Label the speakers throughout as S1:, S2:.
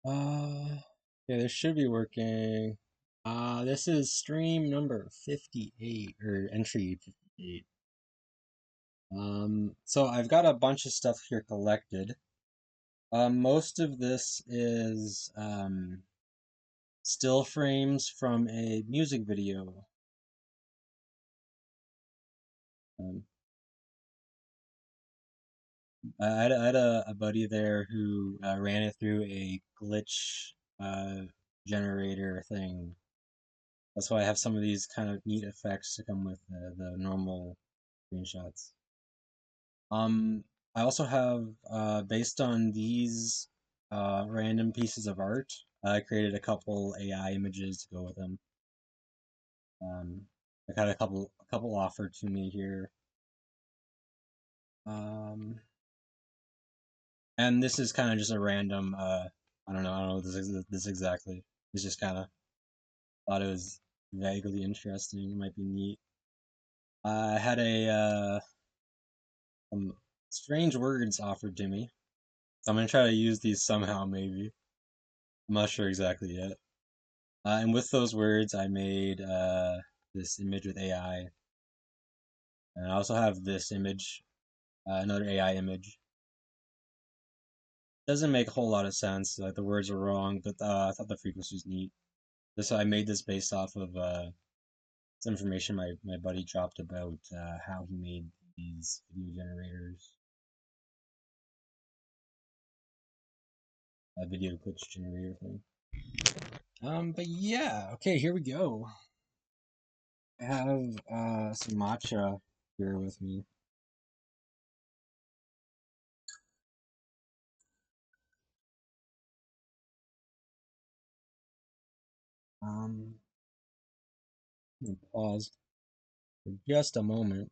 S1: Yeah, this should be working. This is stream number 58 or entry 58. So I've got a bunch of stuff here collected. Most of this is still frames from a music video. Um, I had a buddy there who ran it through a glitch generator thing. That's why I have some of these kind of neat effects to come with the normal screenshots. Um, I also have, based on these random pieces of art, I created a couple AI images to go with them. I got a couple offered to me here. Um, and this is kind of just a random, I don't know this exactly. It's just kind of thought it was vaguely interesting. It might be neat. I had some strange words offered to me. So I'm gonna try to use these somehow, maybe. I'm not sure exactly yet. And with those words, I made this image with AI. And I also have this image, another AI image. Doesn't make a whole lot of sense. Like the words are wrong, but I thought the frequency was neat. This I made this based off of some information my buddy dropped about how he made these video generators, a video glitch generator thing. But yeah, okay, here we go. I have some matcha here with me. Um, I'm gonna pause for just a moment.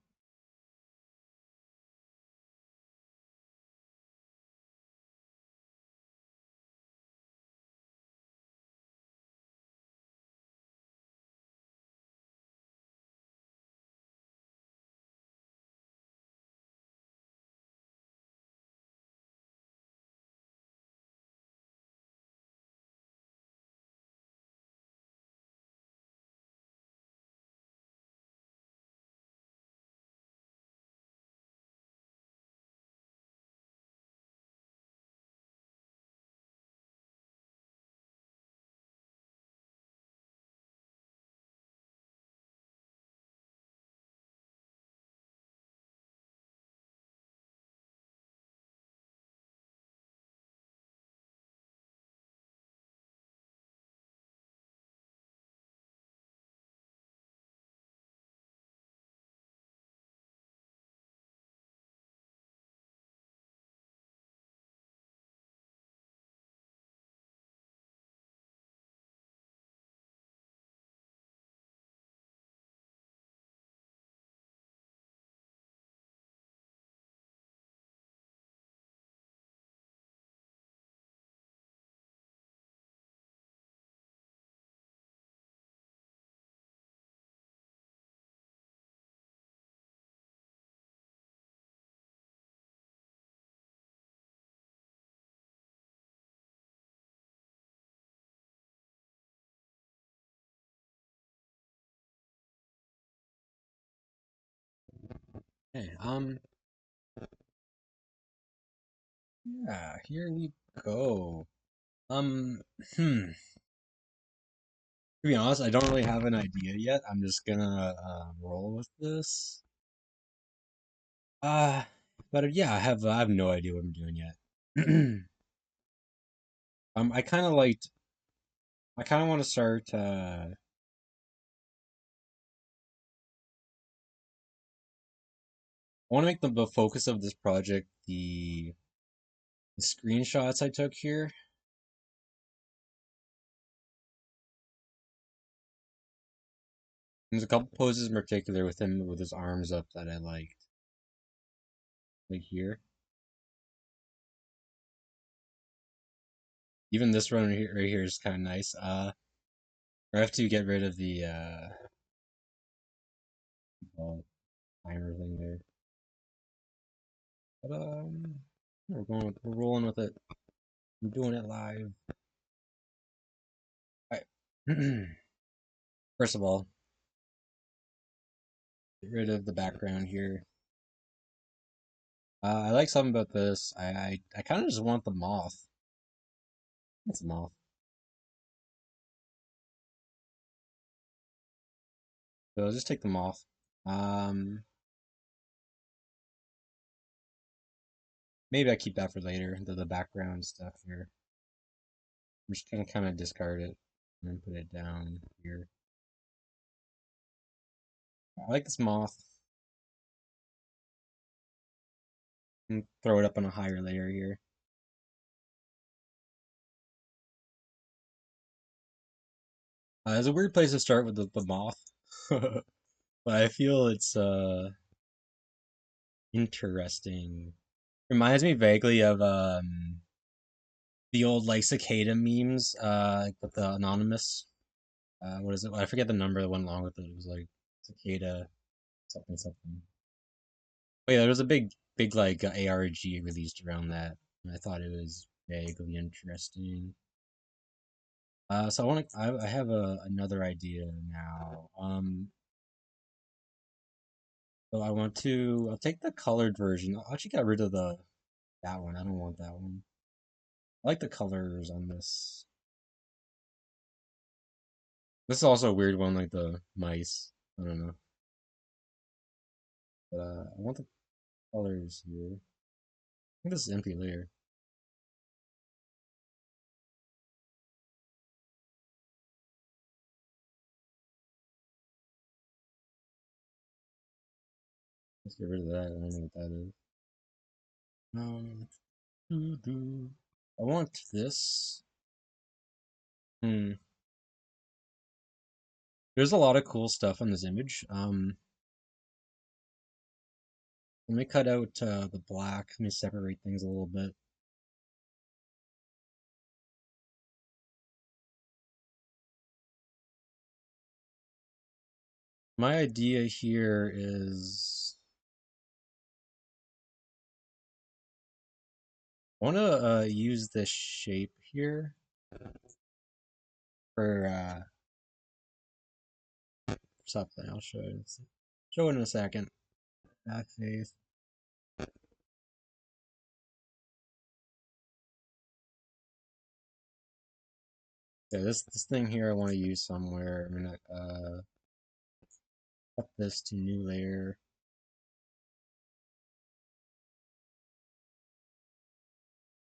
S1: Hey, yeah, here we go. Um, hmm. To be honest, I don't really have an idea yet. I'm just gonna roll with this. Uh, but yeah, I have no idea what I'm doing yet. I kind of liked. I kind of want to start. I want to make the focus of this project the screenshots I took here. There's a couple poses in particular with him with his arms up that I liked, like here. Even this one right here is kind of nice. I have to get rid of the timer thing there. But we're rolling with it. I'm doing it live. First of all, get rid of the background here. I like something about this. I kind of just want the moth. It's a moth. So I'll just take the moth. Um, Maybe I keep that for later, the background stuff here. I'm just gonna kind of discard it and then put it down here. I like this moth. And throw it up on a higher layer here. It's a weird place to start with the moth, but I feel it's interesting. Reminds me vaguely of the old like cicada memes, like with the anonymous. What is it? I forget the number that went along with it. It was like cicada something something. Oh yeah, there was a big like ARG released around that, and I thought it was vaguely interesting. So I have another idea now. So I'll take the colored version. I'll actually get rid of that one. I don't want that one. I like the colors on this. This is also a weird one, like the mice. I don't know. But I want the colors here. I think this is empty layer. Let's get rid of that. I don't know what that is. Um, I want this. Hmm. There's a lot of cool stuff on this image. Let me cut out the black. Let me separate things a little bit. My idea here is I want to use this shape here for something. I'll show you. Show it in a second. Back face. Yeah, this thing here I want to use somewhere. I'm gonna cut this to new layer.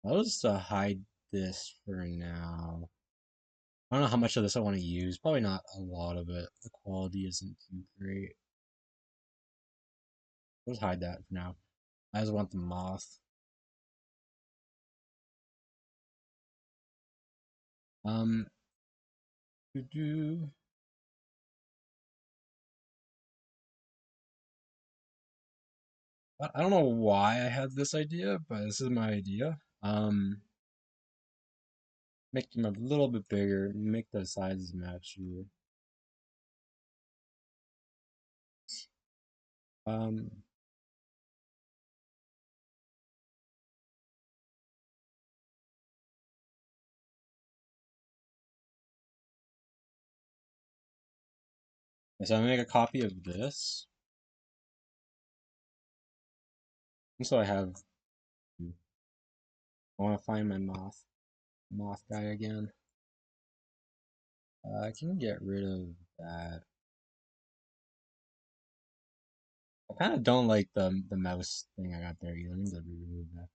S1: I'll just hide this for now. I don't know how much of this I want to use. Probably not a lot of it. The quality isn't too great. I'll just hide that for now. I just want the moth. Um, doo -doo. I don't know why I had this idea, but this is my idea. Make them a little bit bigger, make the sizes match here. Um, so I'm gonna make a copy of this. And so I have, I want to find my moth guy again. I can get rid of that. I kind of don't like the mouse thing I got there either. I need to remove that.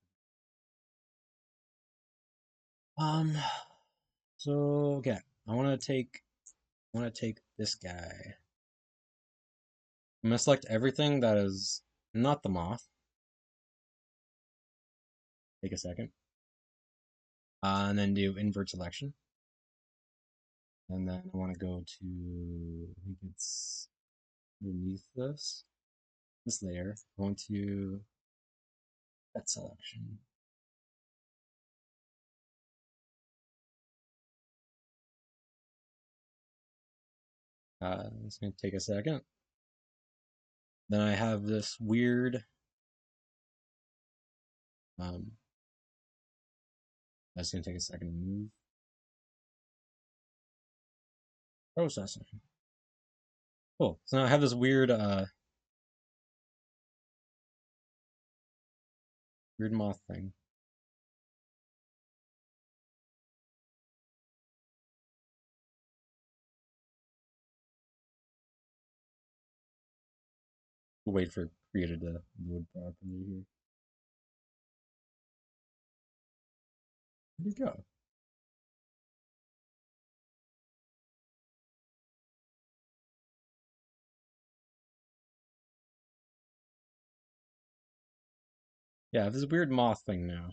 S1: Um, so okay, I want to take this guy. I'm gonna select everything that is not the moth. Take a second. And then do invert selection. And then I want to go to, I think it's underneath this layer. I'm going to that selection. It's going to take a second. Then I have this weird, um, that's going to take a second to move. processing. Cool. So now I have this weird moth thing. We'll wait for Creator to load properly here. Where'd it go? Yeah, this weird moth thing now.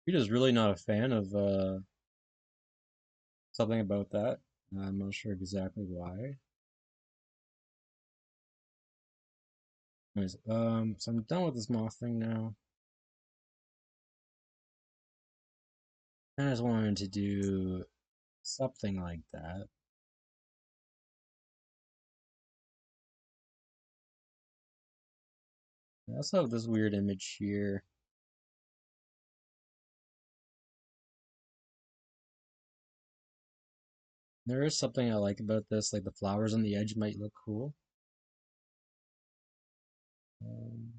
S1: Rita's really not a fan of something about that. I'm not sure exactly why. Anyways, so I'm done with this moth thing now. I just wanted to do something like that. I also have this weird image here. There is something I like about this, like the flowers on the edge might look cool. Um,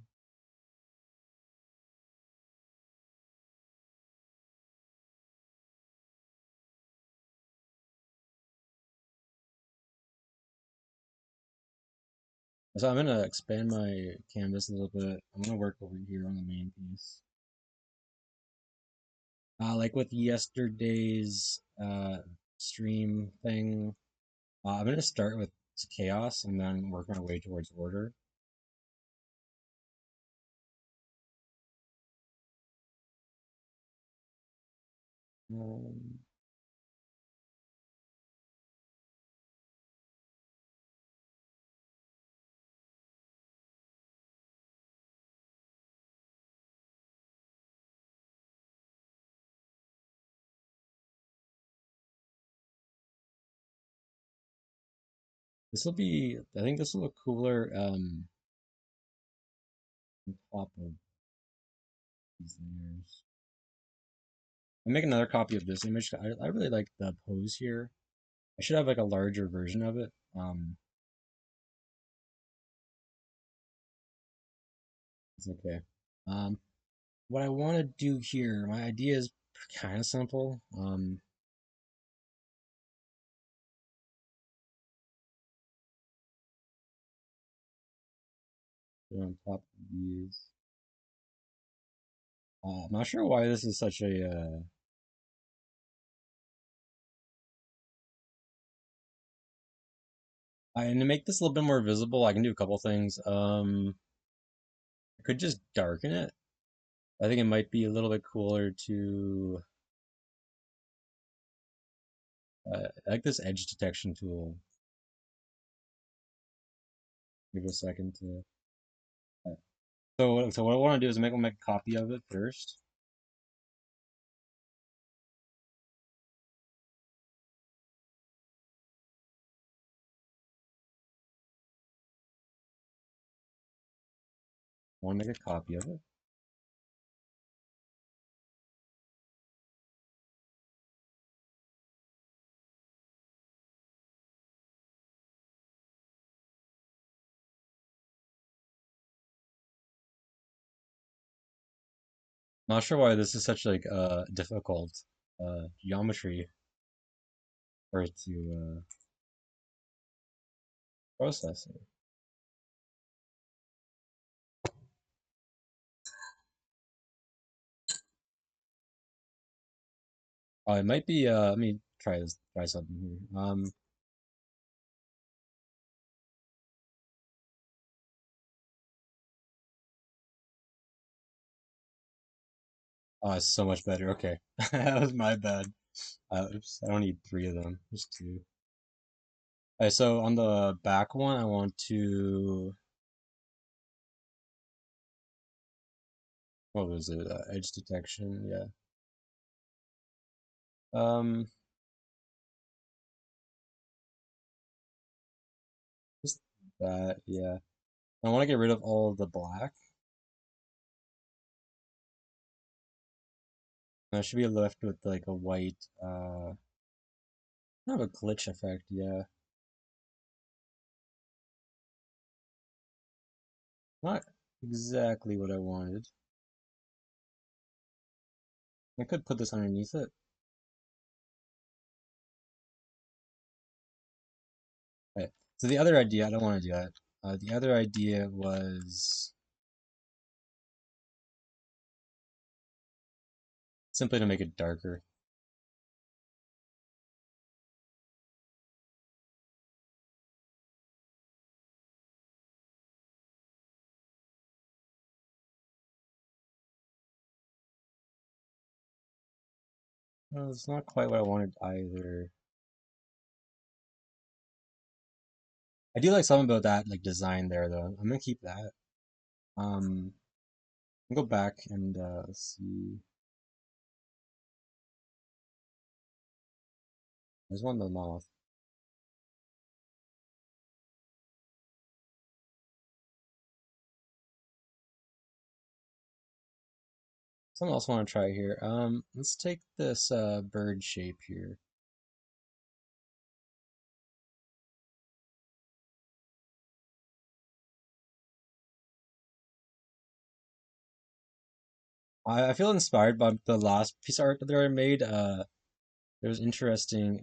S1: so I'm gonna expand my canvas a little bit. I'm gonna work over here on the main piece. Like with yesterday's stream thing, I'm gonna start with chaos and then work my way towards order. Um, this will be, I think this will look cooler on top of these layers. I'll make another copy of this image. I really like the pose here. I should have like a larger version of it. It's okay. Um, what I want to do here, my idea is kind of simple. Put on top of these. I'm not sure why this is such a and to make this a little bit more visible, I can do a couple things. I could just darken it. I think it might be a little bit cooler to I like this edge detection tool. Give it a second to. So what I want to do is make a copy of it first. I want to make a copy of it. Not sure why this is such like difficult geometry for it to process it. Oh, it might be let me try something here. Oh, it's so much better. Okay. That was my bad. Oops, I don't need three of them, just two. Alright, so on the back one, I want to, what was it? Edge detection, yeah. Um, just that, yeah. I want to get rid of all of the black. I should be left with like a white, kind of a glitch effect, yeah. Not exactly what I wanted. I could put this underneath it. Okay. So the other idea, I don't want to do that. The other idea was simply to make it darker. Well, it's not quite what I wanted either. I do like something about that like design there though. I'm gonna keep that. Go back and see. There's one the moth. Something else I want to try here. Let's take this bird shape here. I feel inspired by the last piece of art that I made. There was interesting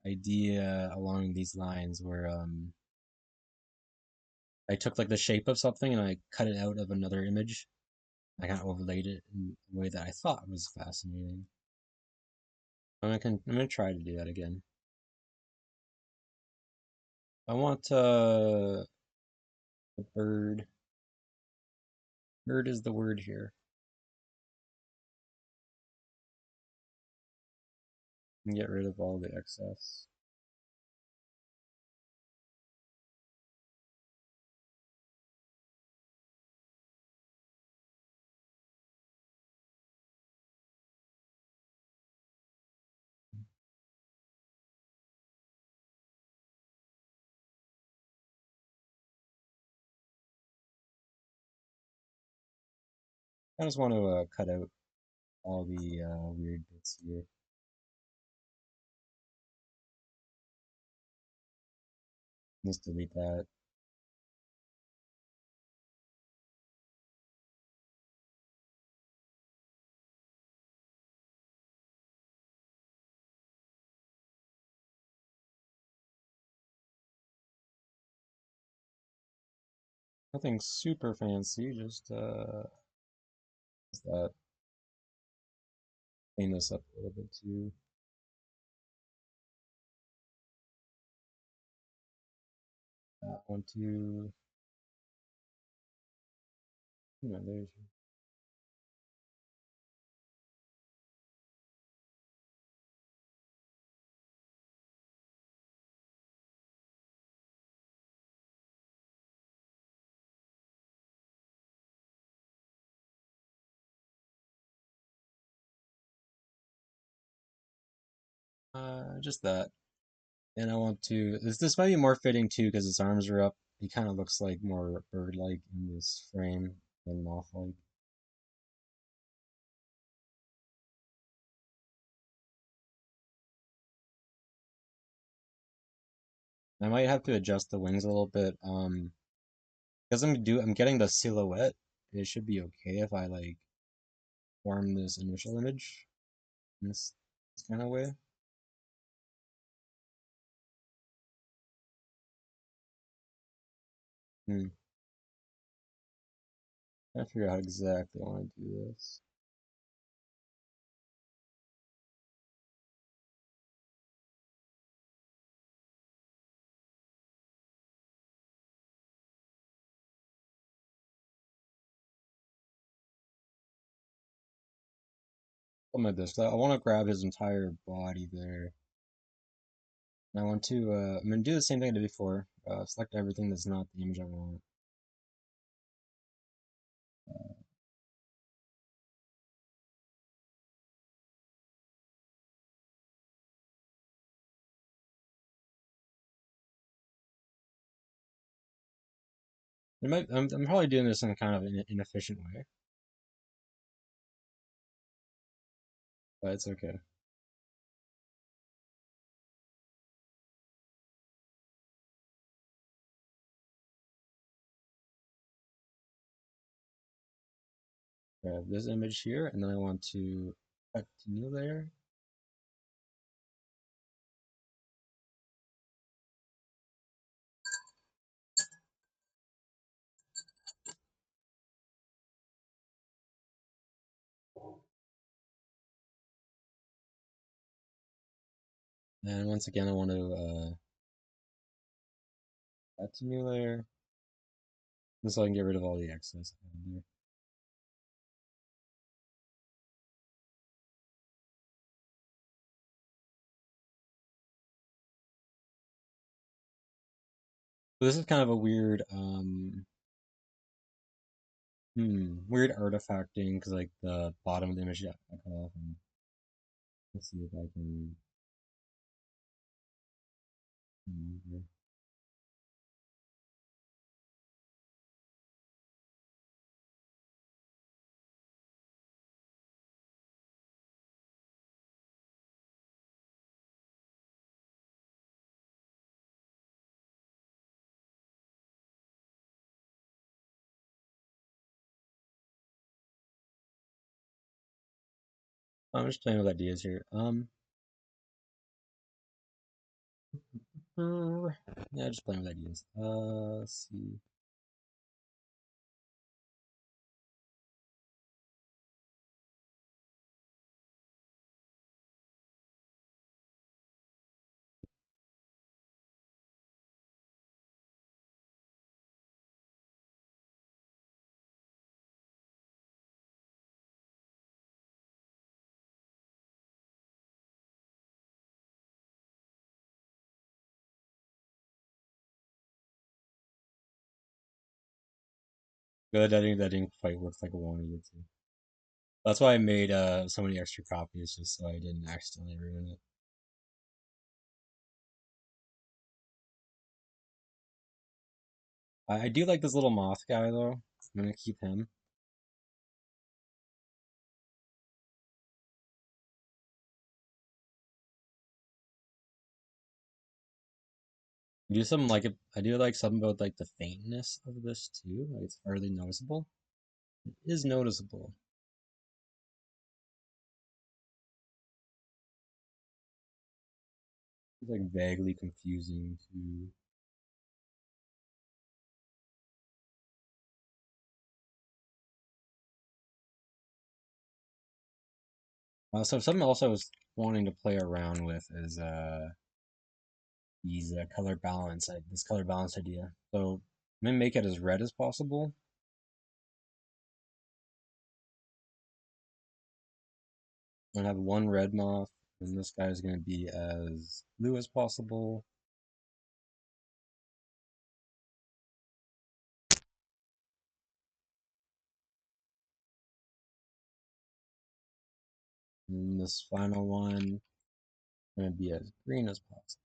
S1: idea along these lines where I took like the shape of something and I cut it out of another image. I kind of overlaid it in a way that I thought was fascinating. I'm gonna try to do that again. I want a bird. Bird is the word here. And get rid of all the excess. I just want to cut out all the weird bits here. Just delete that. Nothing super fancy, just that. Clean this up a little bit too. I want to. There's. Just that. And I want to. This might be more fitting too because his arms are up. He kind of looks like more bird-like in this frame than moth-like. I might have to adjust the wings a little bit. Because I'm getting the silhouette. It should be okay if I like form this initial image in this kind of way. Hmm. Trying to figure out how exactly I want to do this. On my disk, I want to grab his entire body there. And I want to, I'm going to do the same thing I did before. Select everything that's not the image I want. I'm probably doing this in kind of an inefficient way, but it's okay. Grab this image here, and then I want to cut to new layer. And once again, I want to cut to new layer, so I can get rid of all the excess there. So this is kind of a weird, weird artifacting because like the bottom of the image got cut off. And let's see if I can. I'm just playing with ideas here. Yeah, just playing with ideas. Let's see. Good, that didn't quite work like I wanted it to. That's why I made so many extra copies just so I didn't accidentally ruin it. I do like this little moth guy though. I'm gonna keep him. I do like something about like the faintness of this too. Like it's hardly noticeable. It is noticeable. It's like vaguely confusing to. So something else I was wanting to play around with is these color balance. This color balance idea. So I'm gonna make it as red as possible. I'm gonna have one red moth, and this guy is gonna be as blue as possible. And this final one is gonna be as green as possible.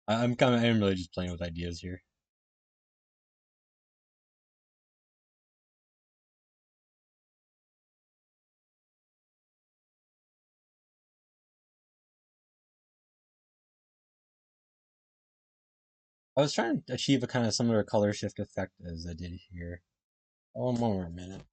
S1: I'm really just playing with ideas here. I was trying to achieve a kind of similar color shift effect as I did here. Oh, one more minute.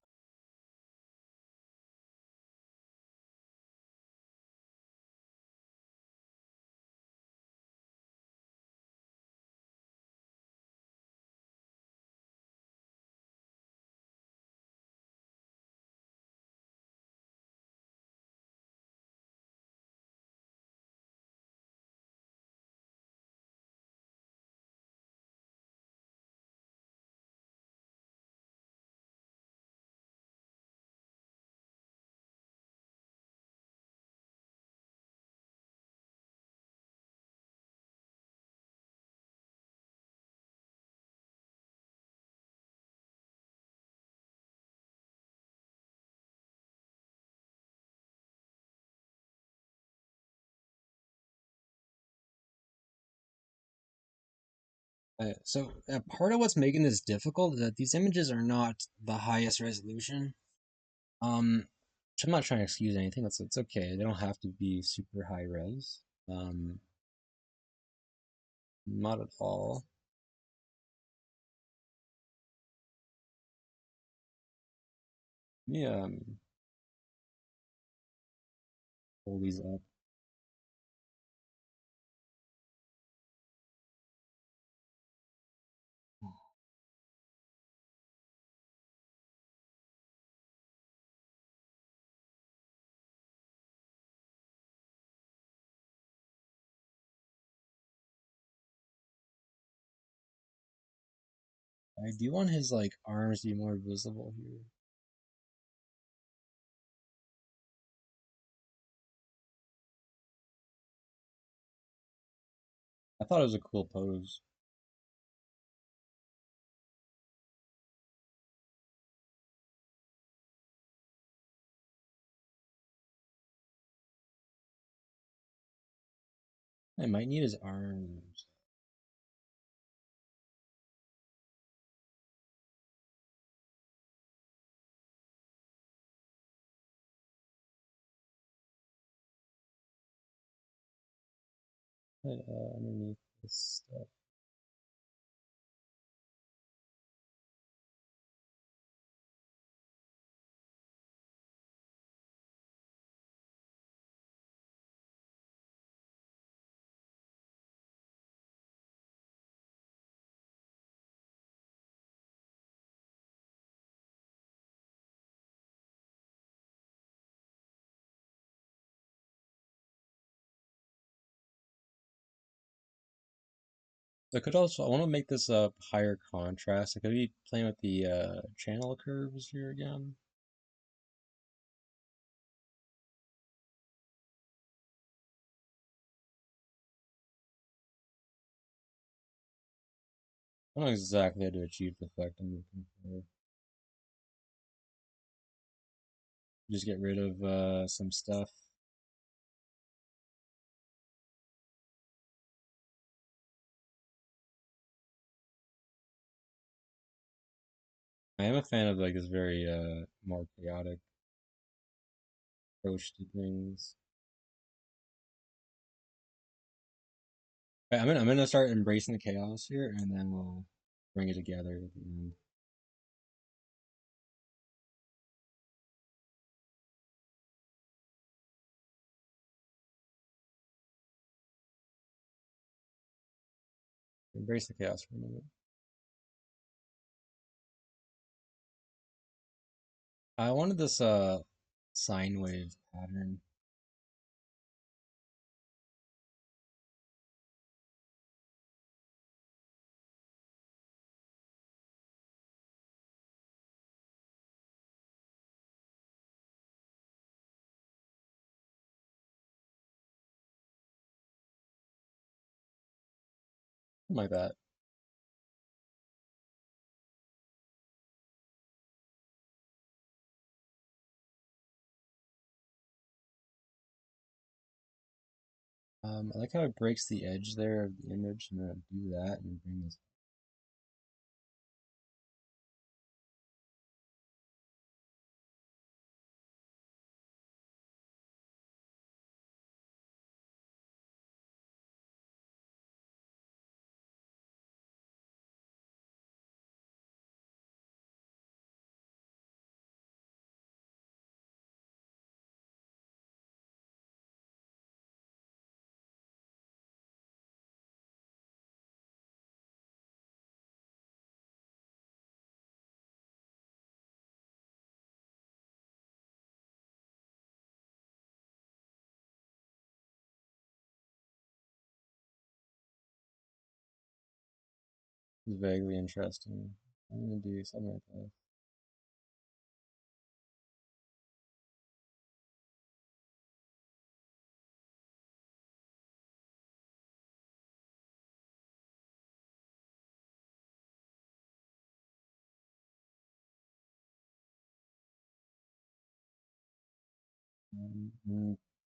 S1: Part of what's making this difficult is that these images are not the highest resolution. Which I'm not trying to excuse anything. It's okay. They don't have to be super high res. Um, not at all. Yeah, pull these up. I do want his like arms to be more visible here. I thought it was a cool pose. I might need his arms. Underneath this stuff. I want to make this higher contrast. I could be playing with the channel curves here again. I don't know exactly how to achieve the effect I'm looking for. Just get rid of some stuff. I am a fan of like this very more chaotic approach to things. I'm gonna start embracing the chaos here, and then we'll bring it together at the end. Embrace the chaos for a minute. I wanted this sine wave pattern. Something like that. I like how it breaks the edge there of the image, and then do that and bring this. Is vaguely interesting. I'm gonna do something like that.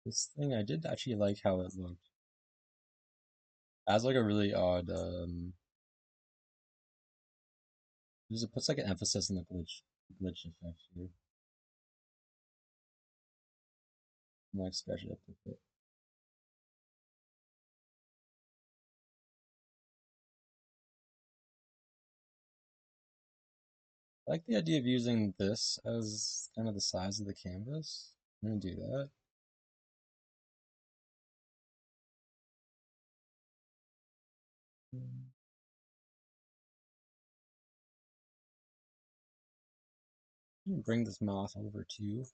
S1: This thing, I did actually like how it looked. It has like a really odd It puts like an emphasis on the glitch effect here. Like stretch it up a bit. I like the idea of using this as kind of the size of the canvas. I'm gonna do that. Bring this moth over too.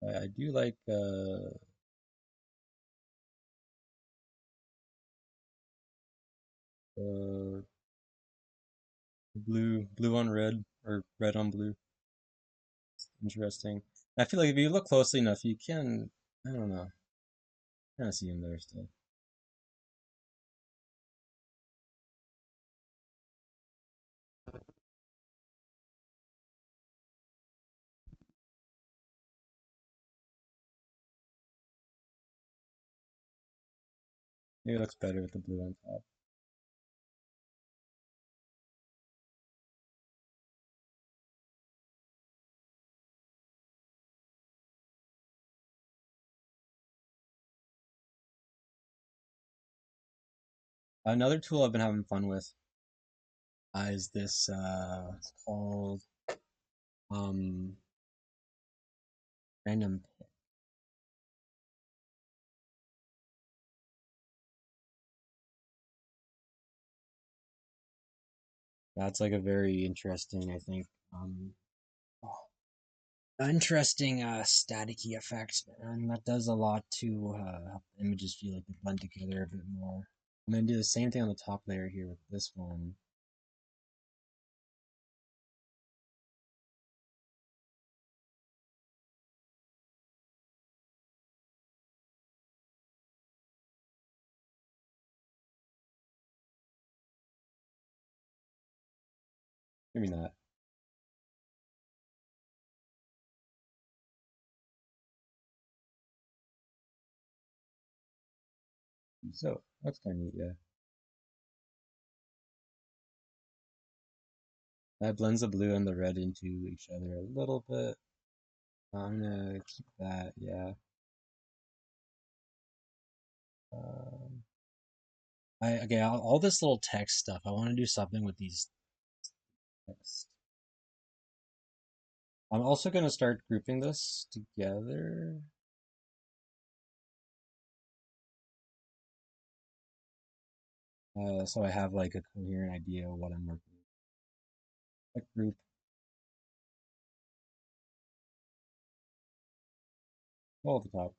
S1: I do like uh, blue on red or red on blue. It's interesting. I feel like if you look closely enough, you can, I don't know, kind of see him there still. Maybe it looks better with the blue on top. Another tool I've been having fun with is this, it's called um, random. That's like a very interesting, I think, interesting staticky effect, and that does a lot to help the images feel like they blend together a bit more. I'm gonna do the same thing on the top layer here with this one. Maybe not. So that's kind of neat, yeah. That blends the blue and the red into each other a little bit. I'm gonna keep that, yeah. Um, okay, all this little text stuff. I want to do something with these text. I'm also gonna start grouping this together. So I have like a coherent idea of what I'm working with. Like group all at the top.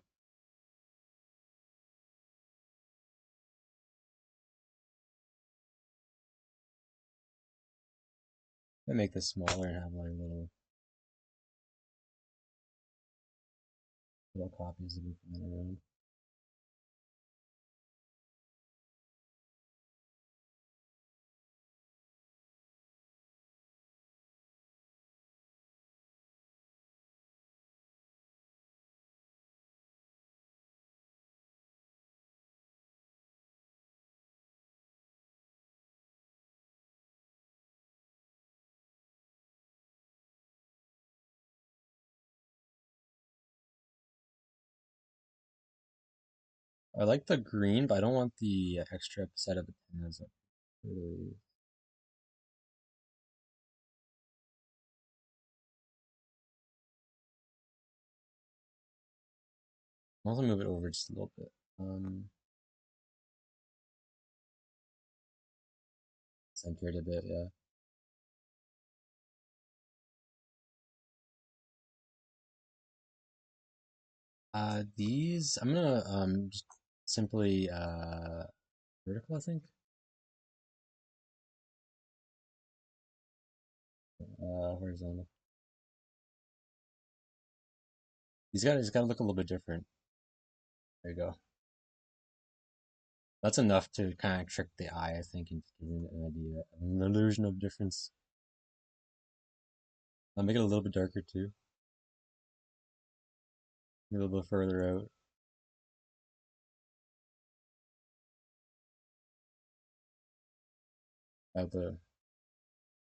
S1: I make this smaller and have like little copies of it flying around. I like the green, but I don't want the extra set of the pins. Really, I'll also move it over just a little bit. Center it a bit, yeah. These I'm gonna just simply vertical, I think. Horizontal. These guys gotta look a little bit different. There you go. That's enough to kind of trick the eye, I think, into giving it an idea, an illusion of difference. I'll make it a little bit darker too, a little bit further out. Have the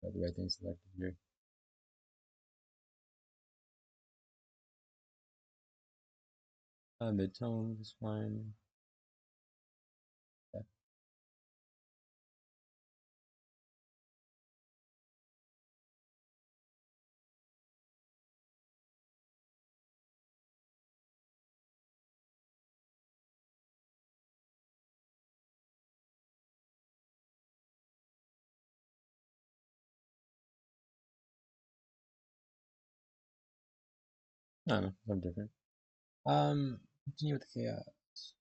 S1: right thing selected here. Mid-tone is fine. Yeah, I don't know, something different. Continue with the chaos.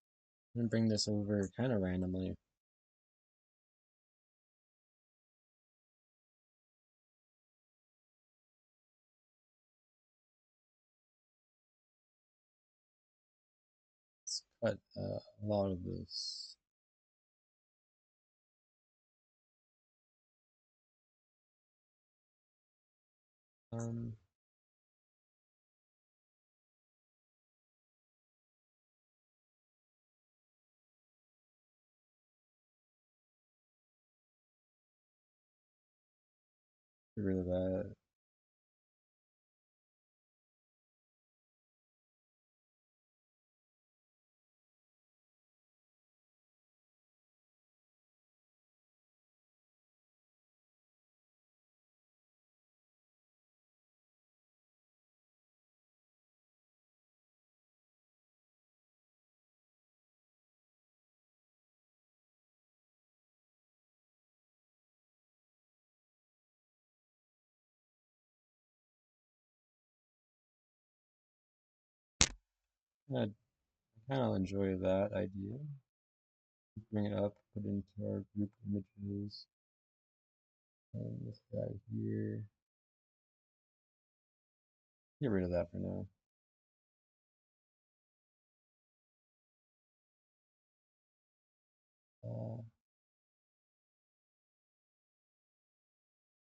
S1: I'm gonna bring this over kind of randomly. Let's cut a lot of this. Um, Get rid of that. I kind of enjoy that idea. Bring it up, put it into our group images. And this guy here. Get rid of that for now. Uh,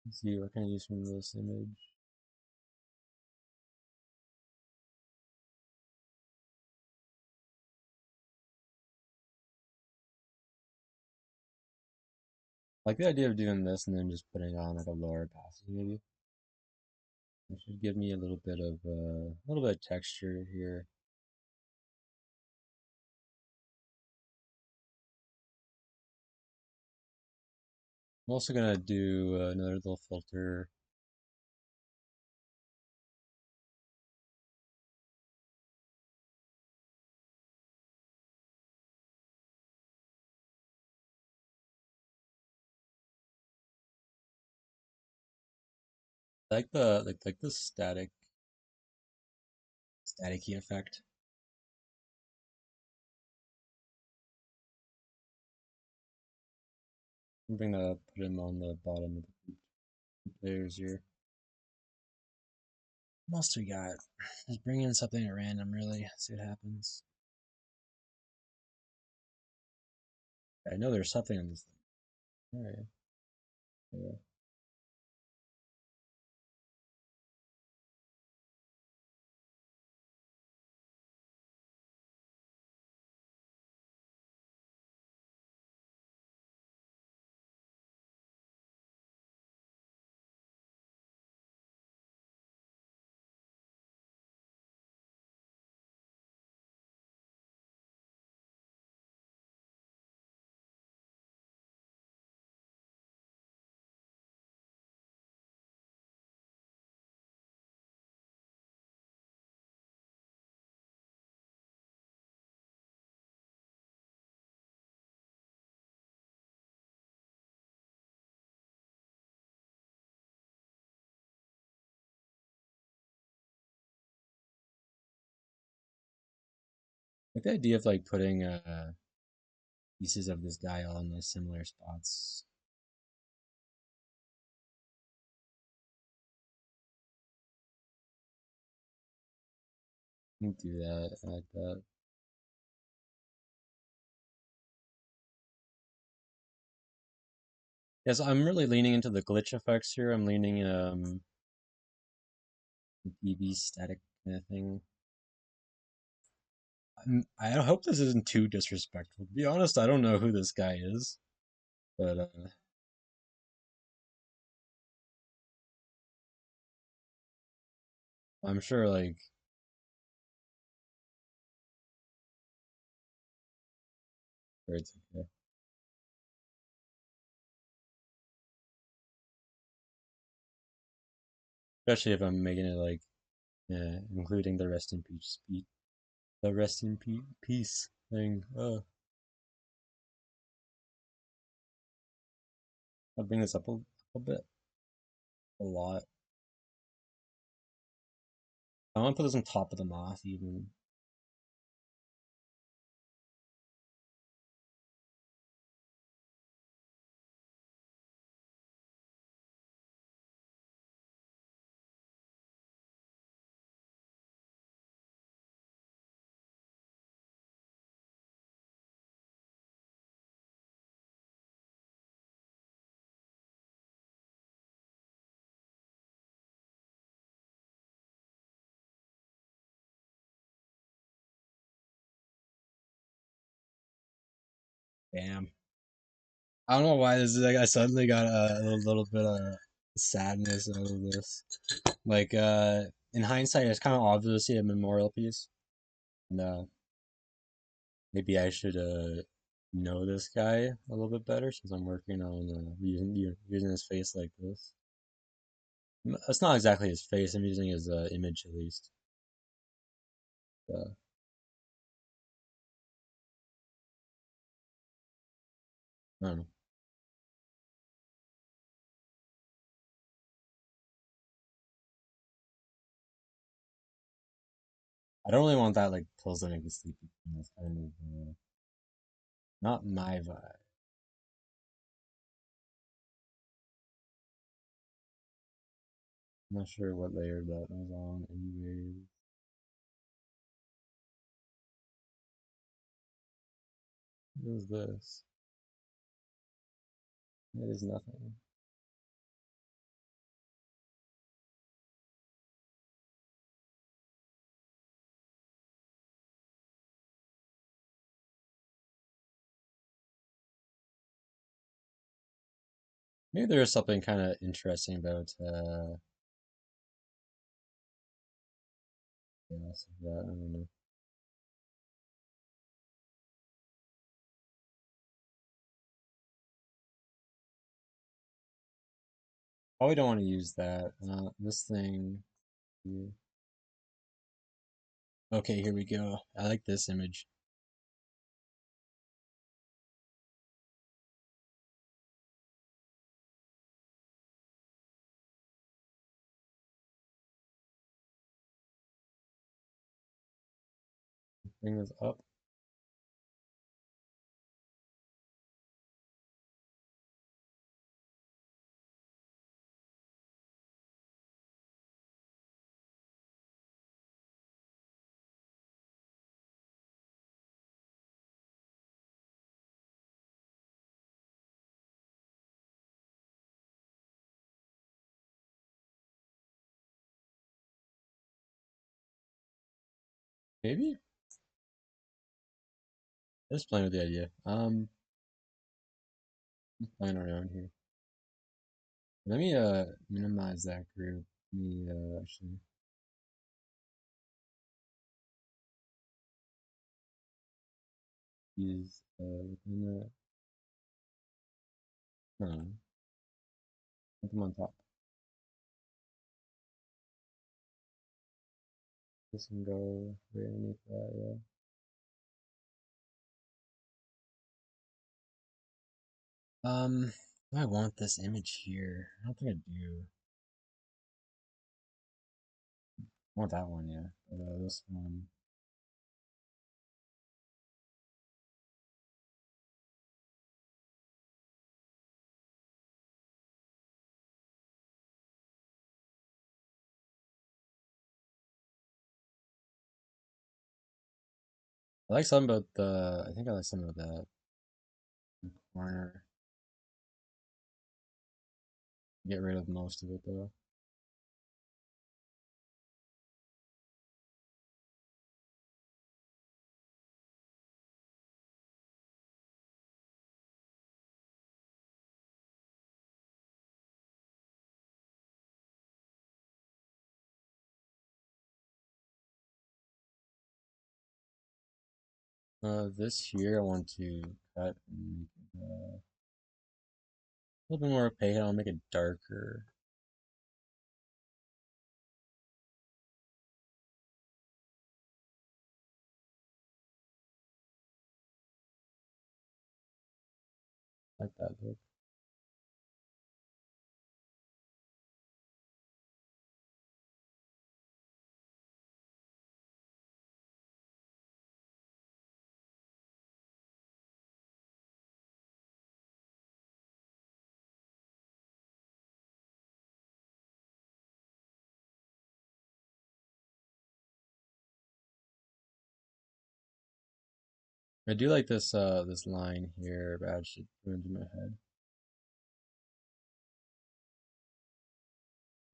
S1: let's see what can I use from this image. I like the idea of doing this and then just putting on like a lower opacity maybe. It should give me a little bit of texture here. I'm also gonna do another little filter. I like the staticky effect. I'm gonna put him on the bottom of the layers here. What else do we got? Just bring in something at random, really. See what happens. I know there's something in this thing. Alright. Yeah. Like the idea of like putting pieces of this guy all in the similar spots. You can do that. I like that. Yes, I'm really leaning into the glitch effects here. I'm leaning DB static kind of thing. I hope this isn't too disrespectful. To be honest, I don't know who this guy is, but I'm sure, like, it's okay. Especially if I'm making it like, yeah, including the rest in peace speech, the rest in peace thing. I'll bring this up a bit, a lot. I want to put this on top of the moth even. Damn. I don't know why this is like I suddenly got a little bit of sadness out of this. Like in hindsight it's kind of obviously a memorial piece. And maybe I should know this guy a little bit better since I'm working on using his face like this. It's not exactly his face, I'm using his image at least. Uh, I don't know. I don't really want that like pills that make me sleepy. That's kind of not my vibe. I'm not sure what layer that was on anyways. What is this? It is nothing. Maybe there's something kind of interesting about yeah, that. I don't know. Probably don't want to use that. This thing. Yeah. Okay, here we go. I like this image. Bring this up. Maybe? Just playing with the idea. Just playing around here. Let me minimize that group. Let me actually use within that. Put them on top. This can go right underneath that, yeah. Do I want this image here? I don't think I do. I want that one, yeah. But, this one. I like something about the. I think I like something about that corner. Get rid of most of it though. This here I want to cut and make it a little bit more opaque. I'll make it darker. Like that look. I do like this line here, but I should put it into my head.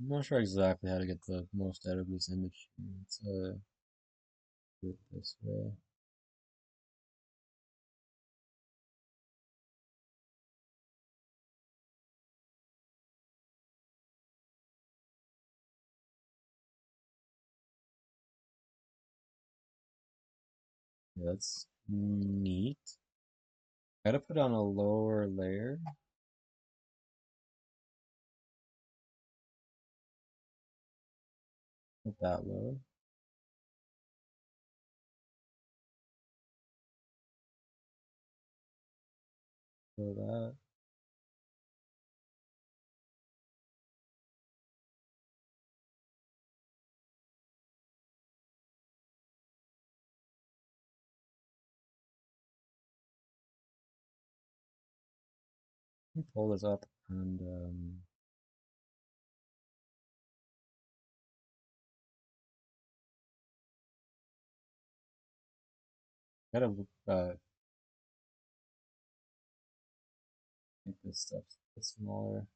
S1: I'm not sure exactly how to get the most out of this image. Let's do it this way. Yeah, that's neat. Gotta put on a lower layer, not that low. So that. Let me pull this up and gotta make this stuff a bit smaller.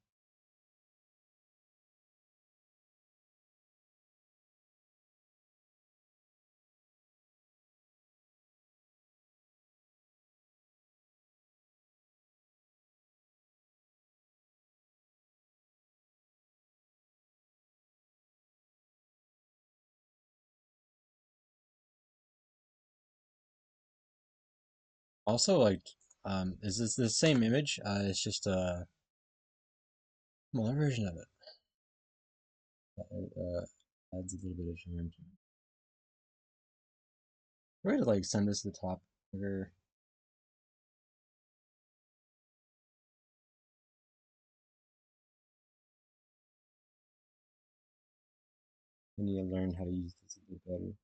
S1: Also, like, is this the same image? It's just a smaller version of it. It adds a little bit of charm to it. Try to like send this to the top here. I need to learn how to use this a bit better.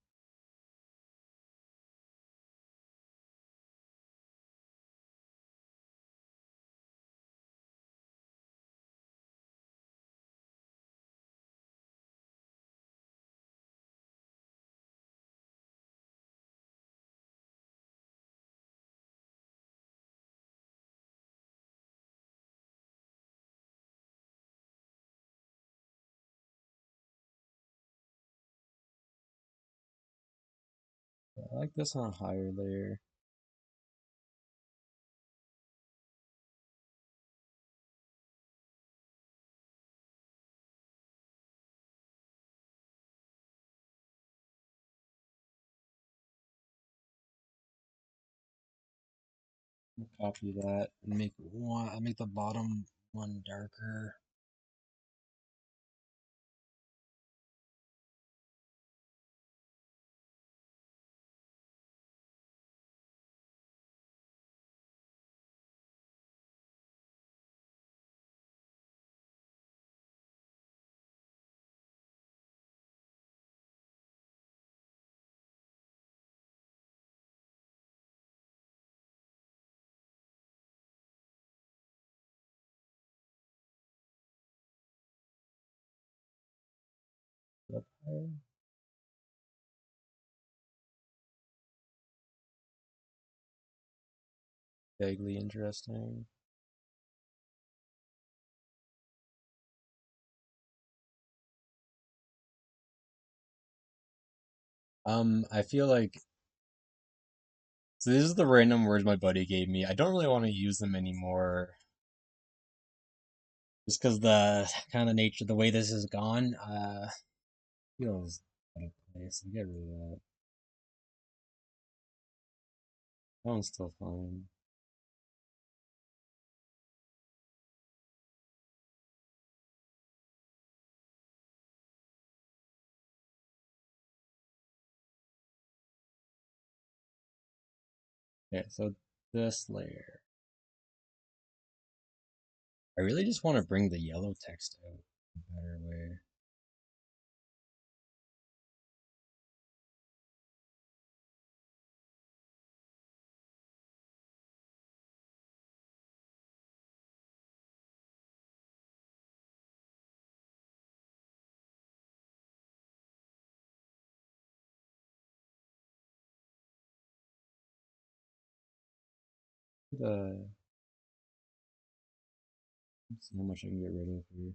S1: I like this on a higher layer. Copy that and make one. I make the bottom one darker. Up higher. Vaguely interesting. I feel like so. This is the random words my buddy gave me. I don't really want to use them anymore, just because the kind of nature, the way this has gone, feels out of place. Get rid of that. That one's still fine. Okay, so this layer. I really just want to bring the yellow text out in a better way. Let's see how much I can get rid of here.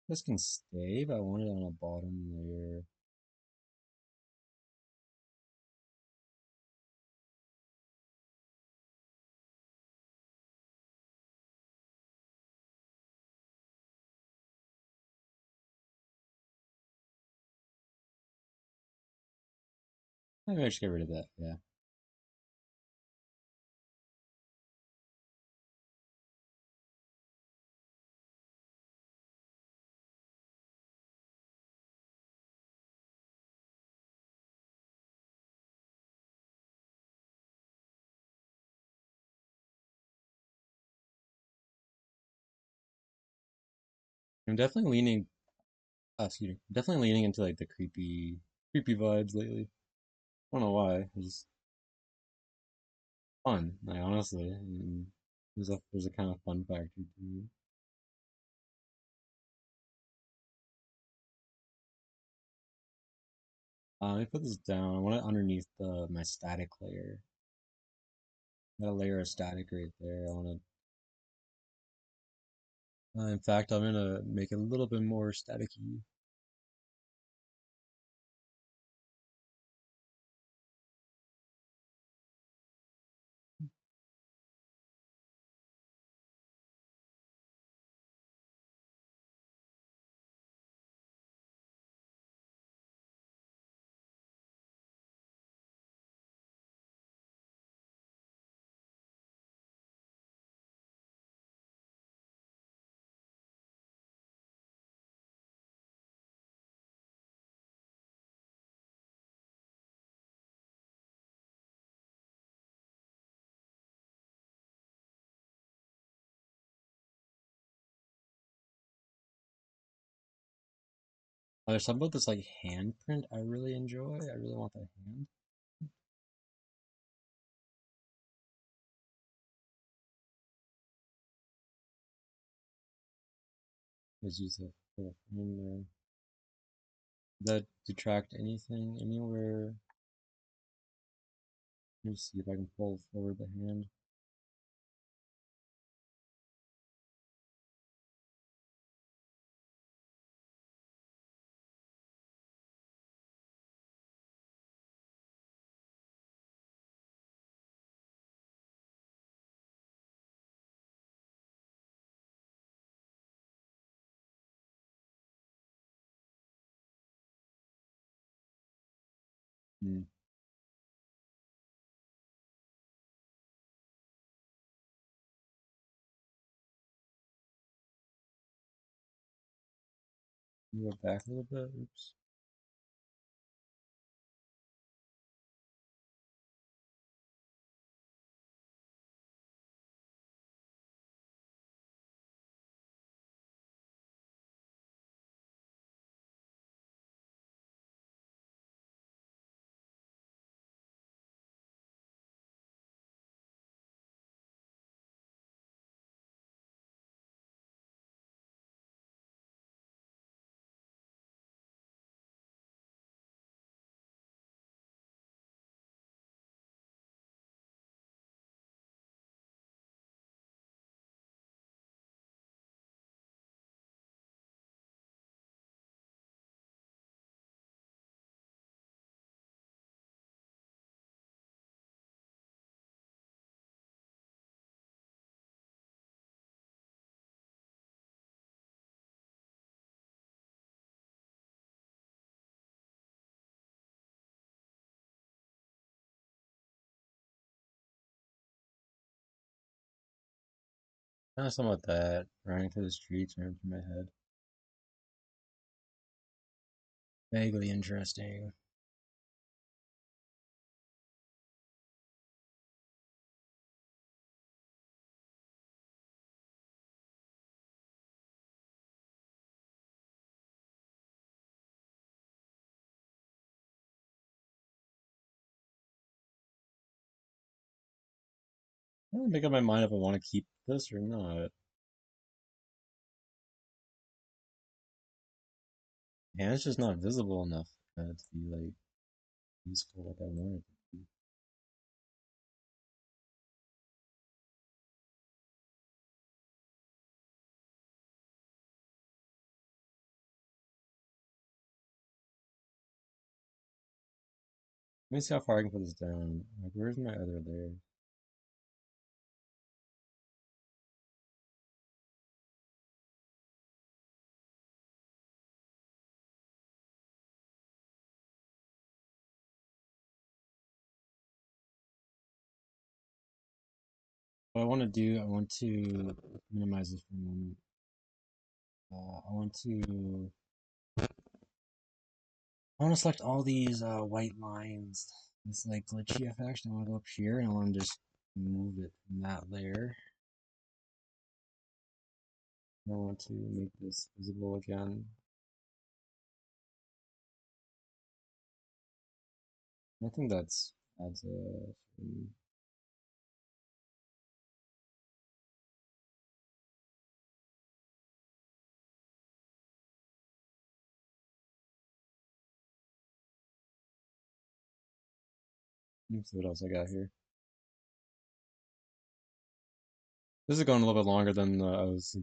S1: This can stay, but I want it on a bottom layer. Maybe I should get rid of that, yeah. I'm definitely leaning, excuse me, definitely leaning into like the creepy vibes lately. I don't know why, it's just fun, like honestly. And there's a kind of fun factor to it. Let me put this down. I want it underneath my static layer. Got a layer of static right there. I want to. In fact, I'm gonna make it a little bit more staticky. There's something about this like handprint I really enjoy. I really want that hand. Let's use it for a frame there. Does that detract anything anywhere? Let me see if I can pull forward the hand. Hmm. Move it back a little bit. Oops. Kind of something like that. Running through the streets, running through my head. Vaguely interesting. I don't make up my mind if I want to keep this or not. And it's just not visible enough to be like useful like I want it to be. Let me see how far I can put this down. Like, where's my other layer? What I want to do, I want to minimize this for a moment. I want to select all these white lines. It's like glitchy effect. I want to go up here and I want to just move it from that layer. I want to make this visible again. I think that's adds a let's see what else I got here. This is going a little bit longer than I was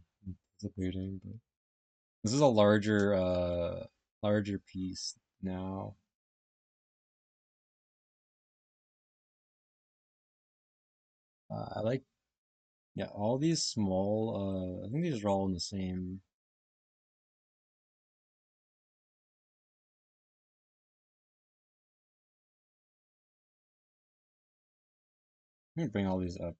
S1: anticipating, but this is a larger piece now. I like, yeah, all these small, I think these are all in the same. Let me bring all these up.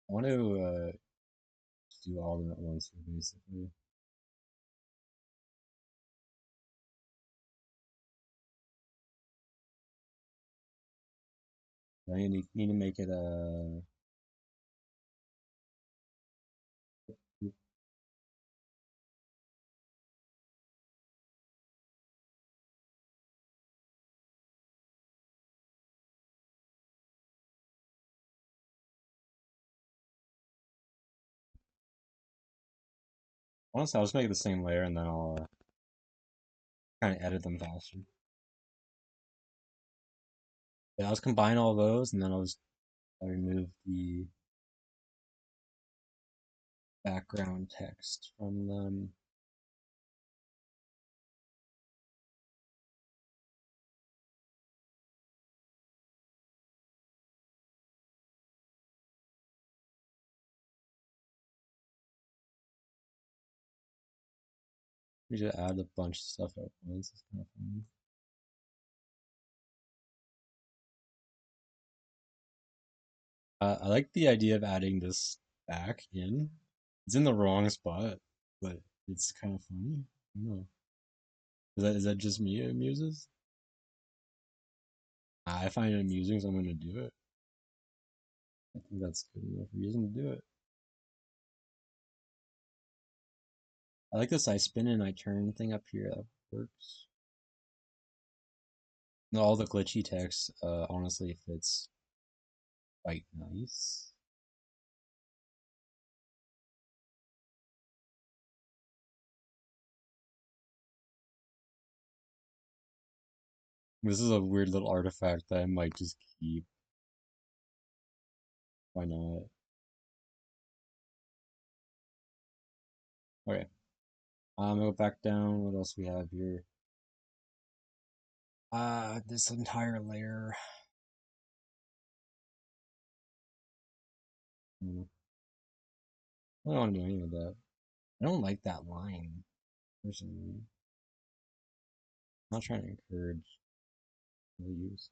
S1: I want to do all of them at once here, basically. I need to make it honestly, I'll just make it the same layer and then I'll kind of edit them faster. Yeah, I'll just combine all those and then I'll remove the background text from them. We just add a bunch of stuff at once. It's kind of funny. I like the idea of adding this back in. It's in the wrong spot, but it's kind of funny. I don't know. Is that just me it amuses? I find it amusing, so I'm gonna do it. I think that's good enough reason to do it. I like this I spin and I turn thing up here. That works. No, all the glitchy text honestly fits quite nice. This is a weird little artifact that I might just keep. Why not? Okay. I'll go back down. What else we have here? This entire layer. I don't want to do any of that. I don't like that line, personally. I'm not trying to encourage. I'll use.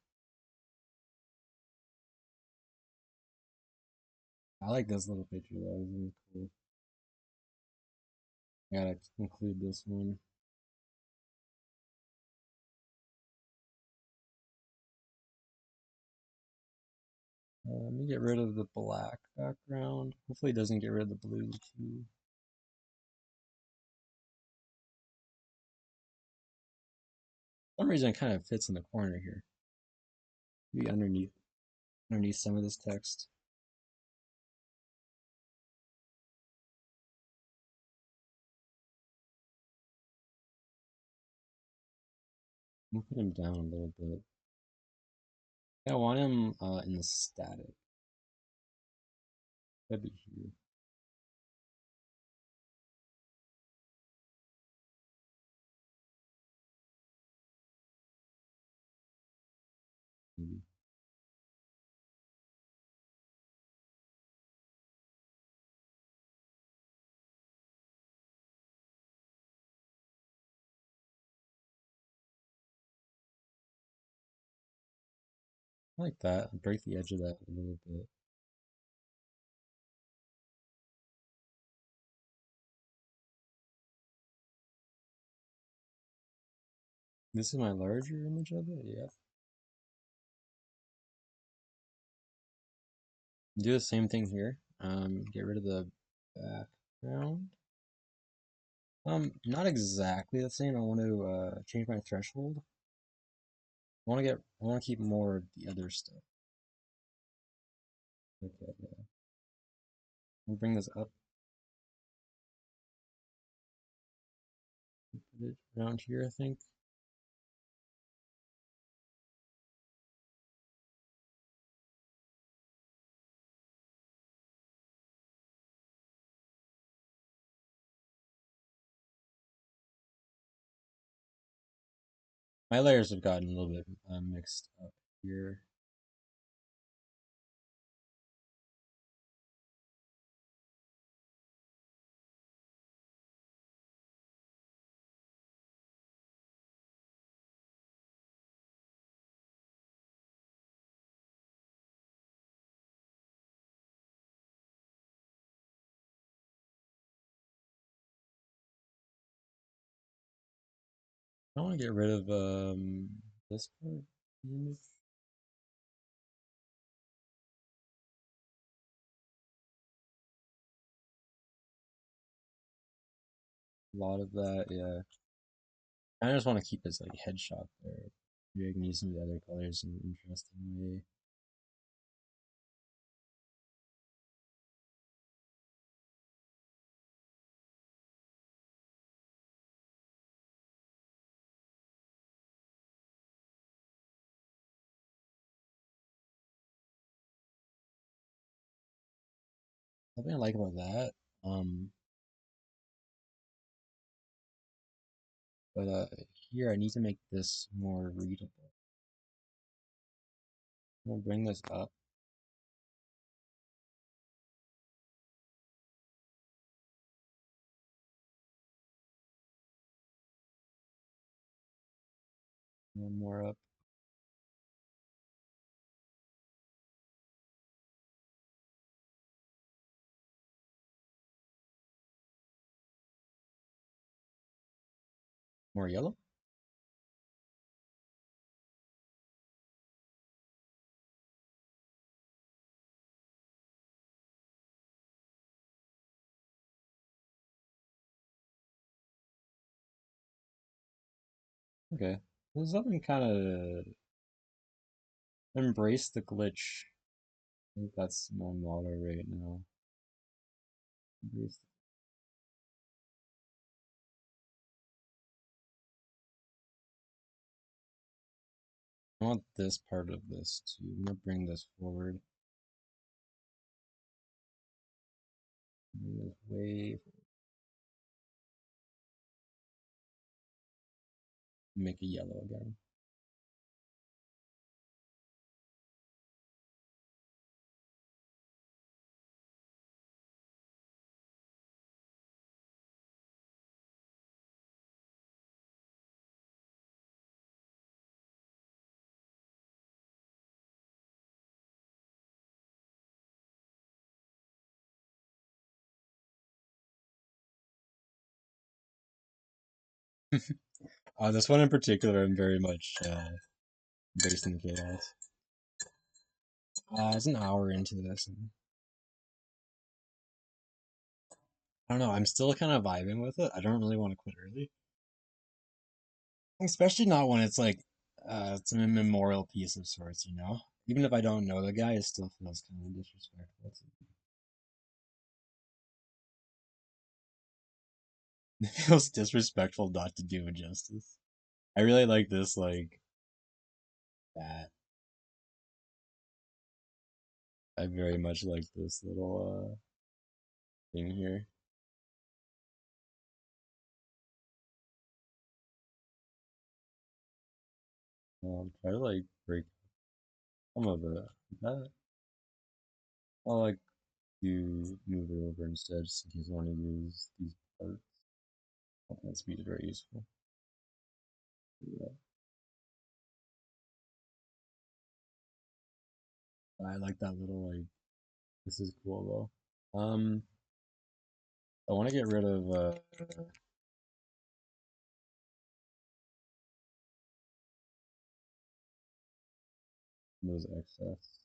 S1: I like this little picture though. It's really cool. I gotta include this one. Let me get rid of the black background. Hopefully it doesn't get rid of the blue too. For some reason it kind of fits in the corner here. Maybe underneath some of this text. I'm gonna put him down a little bit. I want him in the static. That'd be here. Maybe. I like that. Break the edge of that a little bit. This is my larger image of it, yeah. Do the same thing here. Get rid of the background. Not exactly the same. I want to change my threshold. I want to keep more of the other stuff. Okay, yeah. I'll bring this up. Put it around here, I think. My layers have gotten a little bit mixed up here. I want to get rid of this part of the image. A lot of that, yeah. I just want to keep his like headshot there. Maybe I can use some of the other colors in an interesting way. Something I like about that, um, but here I need to make this more readable. I'm gonna bring this up. One more up. More yellow. Okay. There's something kind of embrace the glitch. I think that's my motto right now. Embrace I want this part of this too. I'm gonna bring this forward. Bring this way. Make it yellow again. This one in particular, I'm very much based in chaos. It's an hour into this, and I don't know. I'm still kind of vibing with it. I don't really want to quit early, especially not when it's like it's a memorial piece of sorts. You know, even if I don't know the guy, it still feels kind of disrespectful. It feels disrespectful not to do it justice. I really like this, like that. I very much like this little thing here. Try to like break some of it. That I'll like do move it over instead, just in case I want to use these parts. I think that speed is very useful. Yeah. I like that little like. This is cool though. I want to get rid of those excess.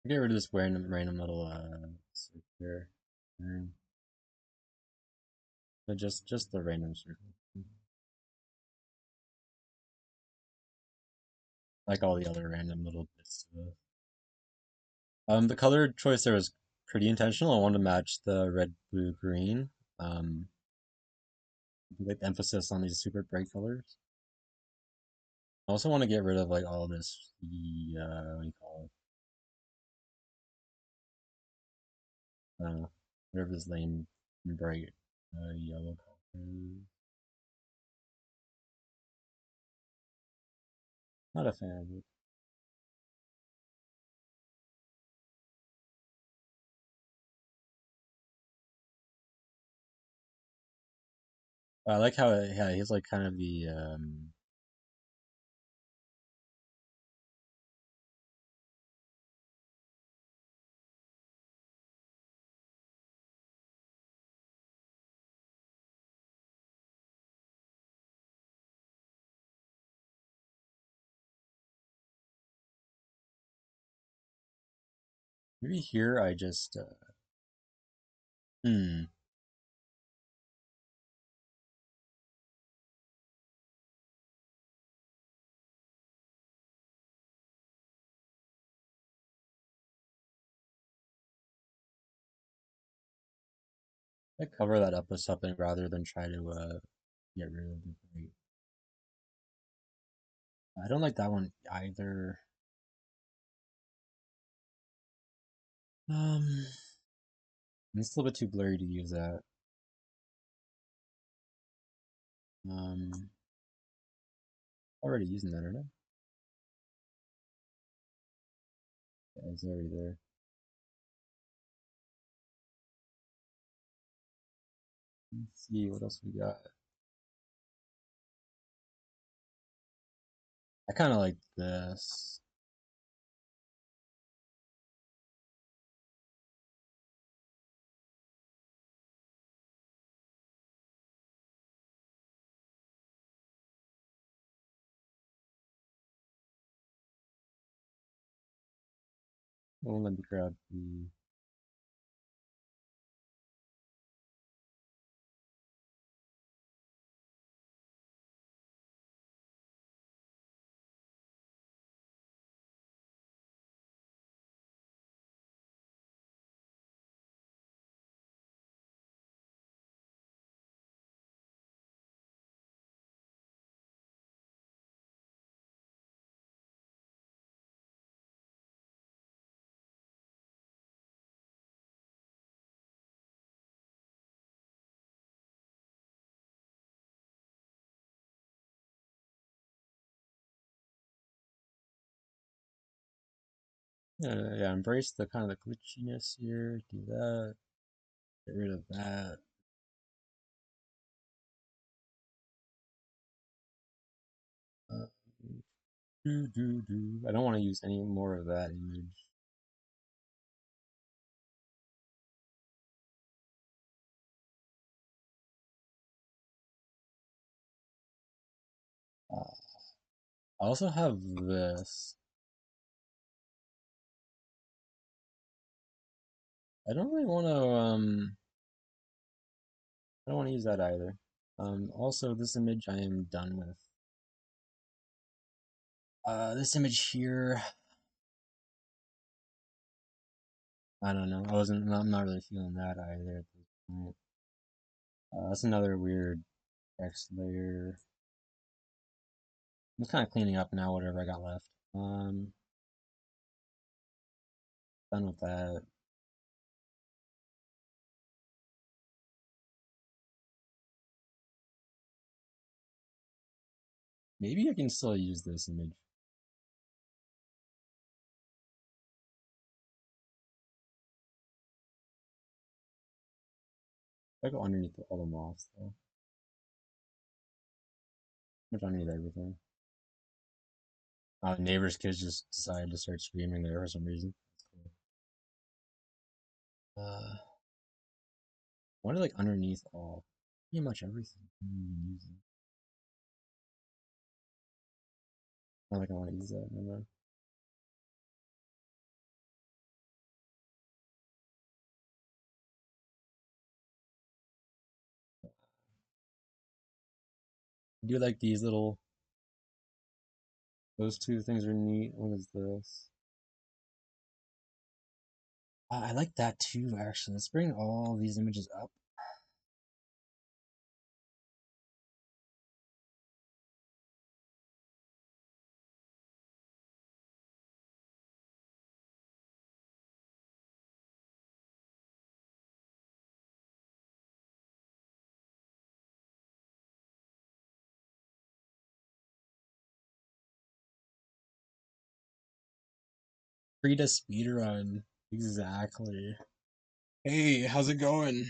S1: Get rid of this random little circle here. But just the random circle. Like all the other random little bits to it. The color choice there was pretty intentional. I wanted to match the red, blue, green. Um, with emphasis on these super bright colors. I also want to get rid of like all this, what do you call it? I don't know, whatever this lame bright yellow color is. Not a fan of it. I like how yeah, he's like kind of the maybe here I just hmm I cover that up with something rather than try to get rid of the bright. I don't like that one either. Um, it's a little bit too blurry to use that. Um, already using that, aren't I? Yeah, it's already there. Let's see what else we got. I kind of like this. Oh, let me grab the. Yeah, embrace the kind of the glitchiness here. Do that. Get rid of that. Uh, I don't want to use any more of that image. I also have this. I don't really want to. I don't want to use that either. Also, this image I am done with. This image here. I don't know. I'm not really feeling that either at this point. That's another weird text layer. I'm just kind of cleaning up now whatever I got left. Done with that. Maybe I can still use this image. I go underneath all the moths though. Much underneath everything. Neighbor's kids just decided to start screaming there for some reason. That's cool. What like underneath all? Pretty much everything. Not like I want to use that. Never mind. I do like these little. Those two things are neat. What is this? I like that too, actually. Let's bring all these images up. Free to speedrun. Exactly. Hey, how's it going?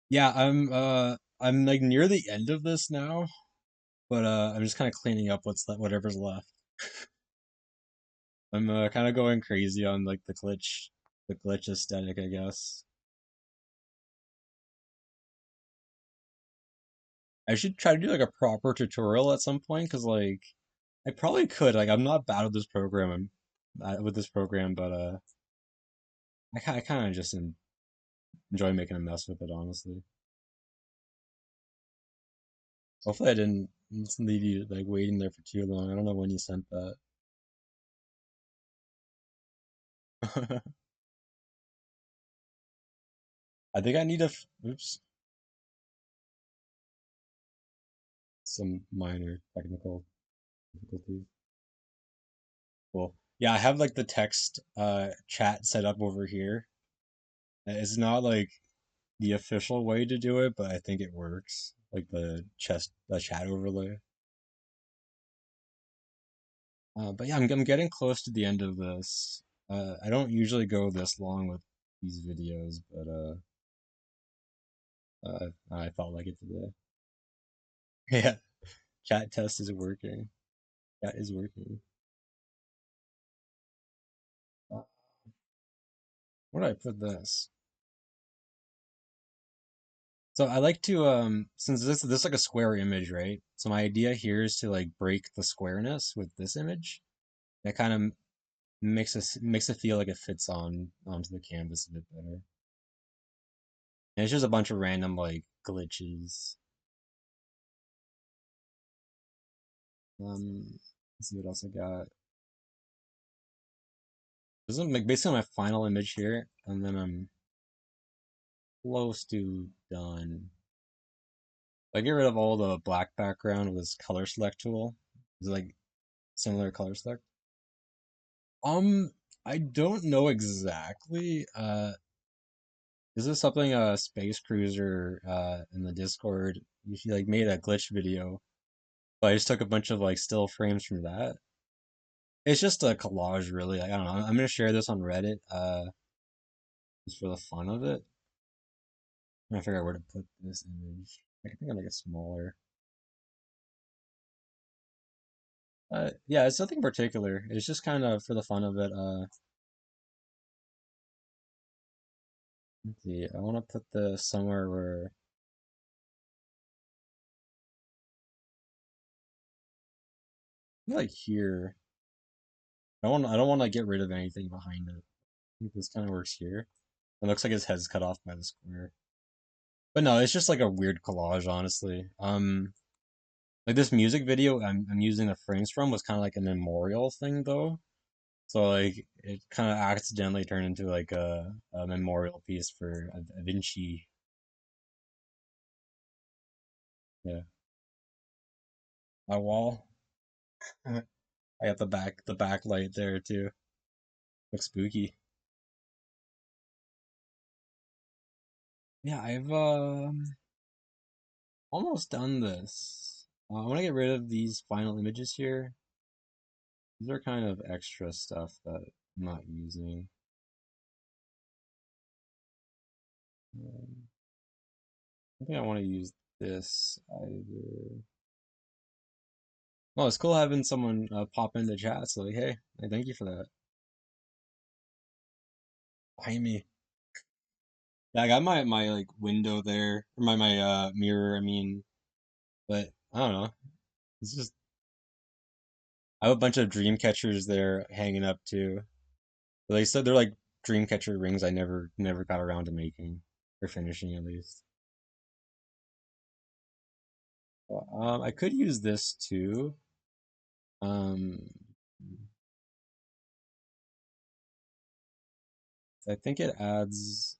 S1: Yeah, I'm like near the end of this now, but I'm just kind of cleaning up whatever's left. I'm kind of going crazy on like the glitch aesthetic, I guess. I should try to do like a proper tutorial at some point because like I probably could. Like I'm not bad with this program. With this program, but I kind of just enjoy making a mess with it, honestly. Hopefully, I didn't leave you like waiting there for too long. I don't know when you sent that. I think I need oops, some minor technical difficulties. Cool. Yeah, I have like the text chat set up over here. It's not like the official way to do it, but I think it works. Like the chat overlay. But yeah, I'm getting close to the end of this. I don't usually go this long with these videos, but I felt like it today. Yeah, chat test is working. Chat is working. Uh, Where do I put this? So I like to since this is like a square image, right? So my idea here is to like break the squareness with this image. That kind of makes it feel like it fits onto the canvas a bit better. And it's just a bunch of random like glitches. Let's see what else I got. This is like basically my final image here, and then I'm close to done. I get rid of all the black background with this color select tool. It's like similar color select. I don't know exactly. This is something a space cruiser in the Discord. She like made a glitch video, but I just took a bunch of like still frames from that. It's just a collage, really. I don't know. I'm gonna share this on Reddit, just for the fun of it. I'm trying to figure out where to put this image. I think I'll make it smaller. Yeah, it's nothing particular. It's just kind of for the fun of it. Let's see. I want to put this somewhere where, like here. I don't want to get rid of anything behind it. I think this kind of works here. It looks like his head's cut off by the square. But no, it's just like a weird collage, honestly. Like this music video I'm using the frames from was kind of like a memorial thing though. So like it kind of accidentally turned into like a memorial piece for Avicii. Yeah, my wall. I got the backlight there too. Looks spooky. Yeah, I've almost done this. I want to get rid of these final images here. These are kind of extra stuff that I'm not using. I think I want to use this either. Oh, it's cool having someone pop into chat. So like, hey, thank you for that. Behind me. Yeah, I got my like window there, or my mirror. I mean, but I don't know. It's just I have a bunch of dream catchers there hanging up too. They said they're like dream catcher rings I never got around to making or finishing at least. I could use this too. Um, I think it adds.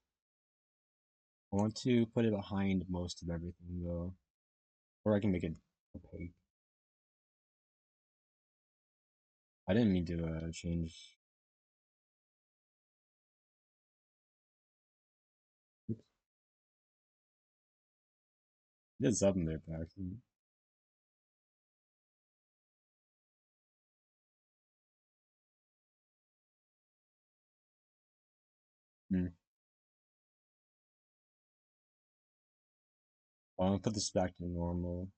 S1: I want to put it behind most of everything though, or I can make it opaque. I didn't mean to change. Oops, I did something there by accident. Hmm. Well, I'm gonna put this back to normal.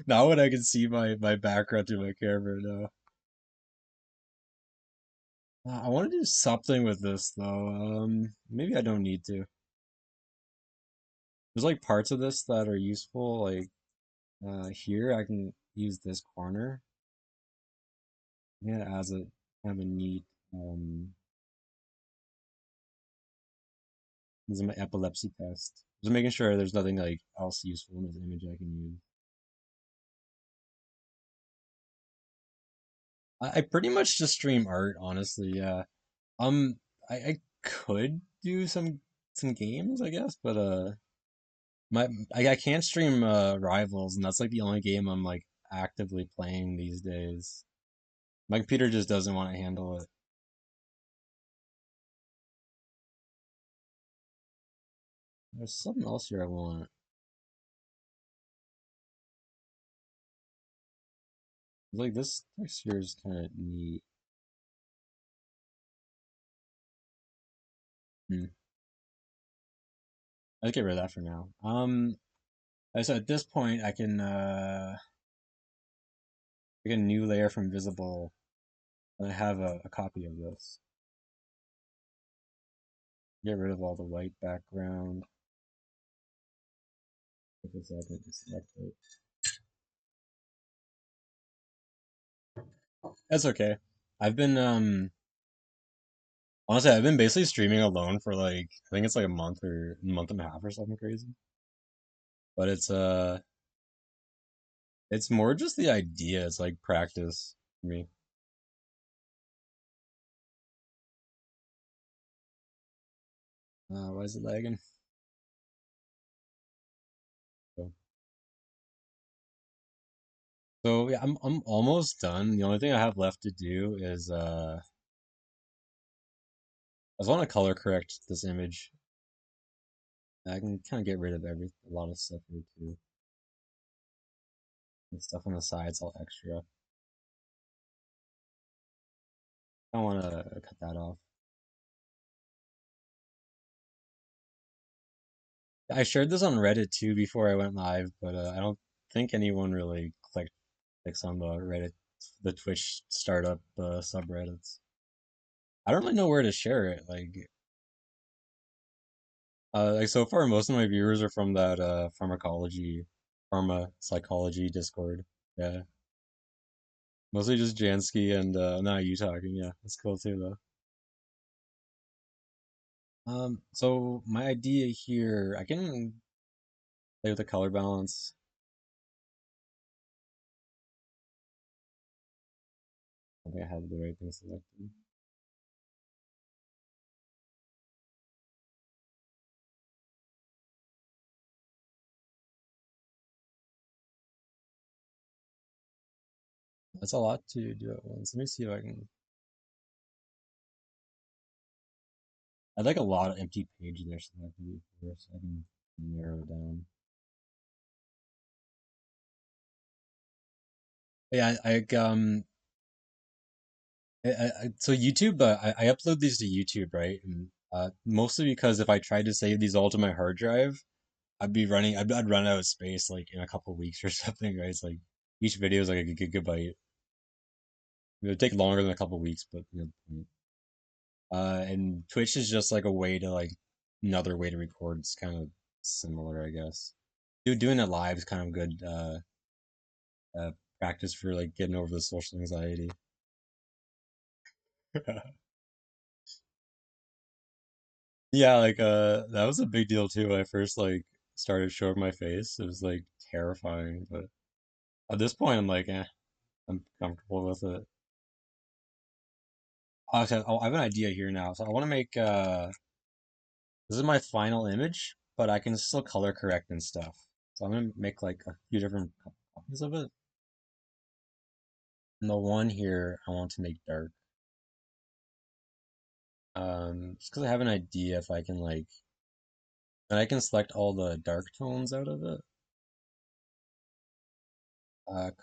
S1: Now when I can see my background through my camera now. I want to do something with this though. Maybe I don't need to. There's like parts of this that are useful. Like here, I can use this corner. Yeah, as a kind of a neat. This is my epilepsy test. Just making sure there's nothing like else useful in this image I can use. I pretty much just stream art, honestly. Yeah. Um, I could do some games, I guess, but my I can't stream Rivals, and that's like the only game I'm like actively playing these days. My computer just doesn't want to handle it. There's something else here I want. Like this texture is kind of neat. Hmm. Let's get rid of that for now. So at this point, I can get a new layer from visible, and I have a copy of this. Get rid of all the white background. Take a second to select it. That's okay. I've been honestly I've been basically streaming alone for like I think it's like a month or a month and a half or something crazy. But it's more just the idea. It's like practice for me. Why is it lagging? So, so yeah, I'm almost done. The only thing I have left to do is I just want to color correct this image. I can kind of get rid of a lot of stuff here too. The stuff on the side's all extra. I don't want to cut that off. I shared this on Reddit too before I went live, but I don't think anyone really clicks on the Reddit, the Twitch startup subreddits. I don't really know where to share it. Like so far, most of my viewers are from that pharma psychology Discord. Yeah, mostly just Jansky and not you talking. Yeah, that's cool too though. So my idea here, I can play with the color balance. I think I have the right thing selected. That's a lot to do at once. Let me see if I can. I'd like a lot of empty page there selected before, so I can narrow it down. Yeah, so YouTube, I upload these to YouTube, right? And mostly because if I tried to save these all to my hard drive, I'd run out of space like in a couple of weeks or something, right? It's like each video is like a gigabyte. It would take longer than a couple of weeks, but and Twitch is just like a way to like another way to record. It's kind of similar, I guess. Doing it live is kind of good uh, practice for like getting over the social anxiety. Yeah, like that was a big deal too when I first like started showing my face. It was like terrifying, but at this point I'm like, I'm comfortable with it. I have an idea here now. So I want to make this is my final image, but I can still color correct and stuff. So I'm gonna make like a few different copies of it. And the one here I want to make dark. Just because I have an idea if I can like, and I can select all the dark tones out of it.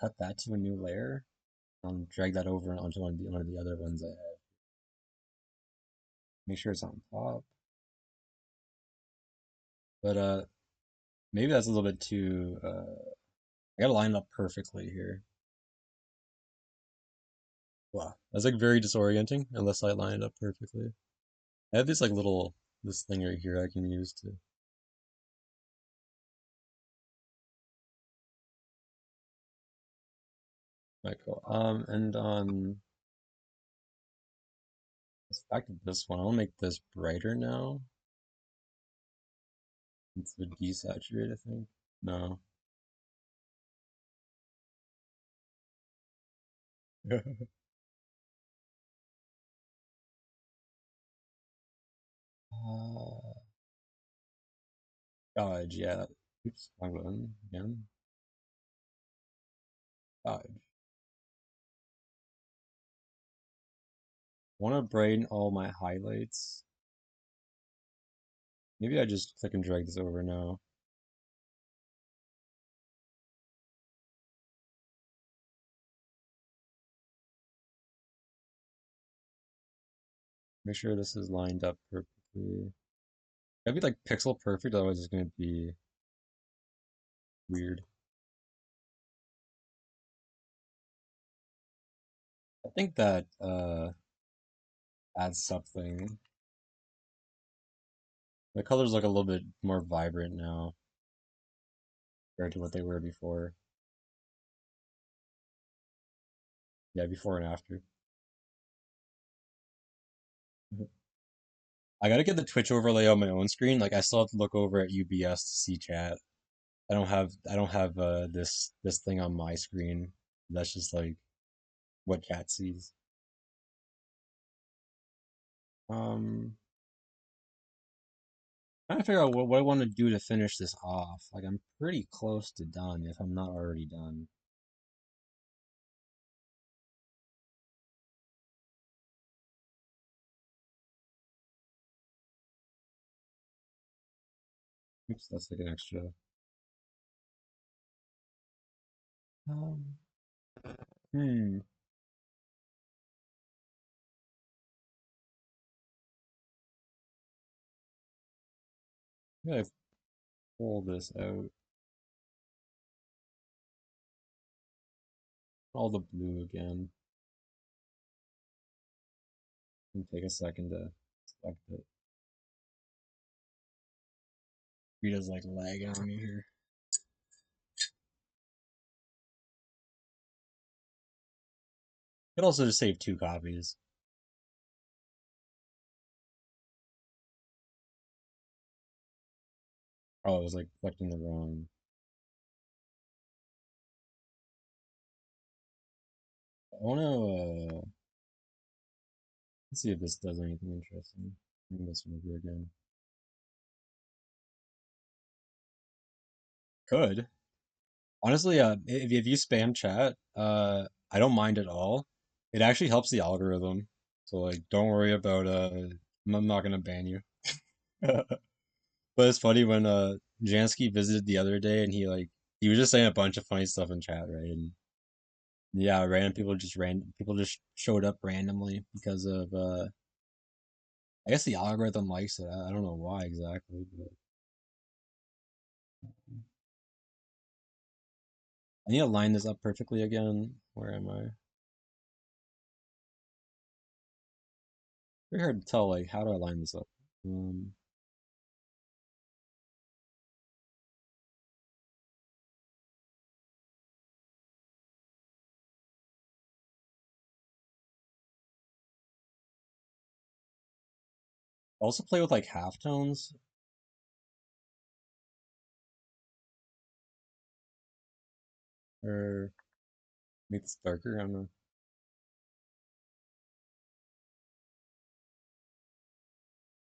S1: Cut that to a new layer. Drag that over onto one of the other ones I have. Make sure it's on top. But maybe that's a little bit too. I gotta line up perfectly here. Wow, that's like very disorienting unless I line it up perfectly. I have this like this thing right here I can use to. Right, cool. And let's back to this one. I'll make this brighter now. It's the desaturate, I think. No. uh, Dodge, yeah. Oops, wrong button again. Dodge. Want to brighten all my highlights. Maybe I just click and drag this over now. Make sure this is lined up perfectly. Gotta be like pixel perfect, otherwise it's gonna be weird. I think that adds something. The colors look a little bit more vibrant now compared to what they were before. Yeah, before and after. I gotta get the Twitch overlay on my own screen. Like I still have to look over at UBS to see chat. I don't have this thing on my screen. That's just like what chat sees. Um, Trying to figure out what I want to do to finish this off. Like I'm pretty close to done if I'm not already done. Oops, that's like an extra. Um, hmm. I gotta pull this out. All the blue again. And take a second to select it. Rita's like lagging on me here. Could also just save two copies. Oh, I was like selecting the wrong. I wanna let's see if this does anything interesting. Bring this one over again. Could. Honestly, if you spam chat, I don't mind at all. It actually helps the algorithm. So like, don't worry about I'm not gonna ban you. But it's funny when Jansky visited the other day and he was just saying a bunch of funny stuff in chat, right? And yeah, random people just showed up randomly because of I guess the algorithm likes it. I don't know why exactly, but I need to line this up perfectly again. Where am I? Very hard to tell like how do I line this up? Um, also play with like halftones or make this darker. I don't know.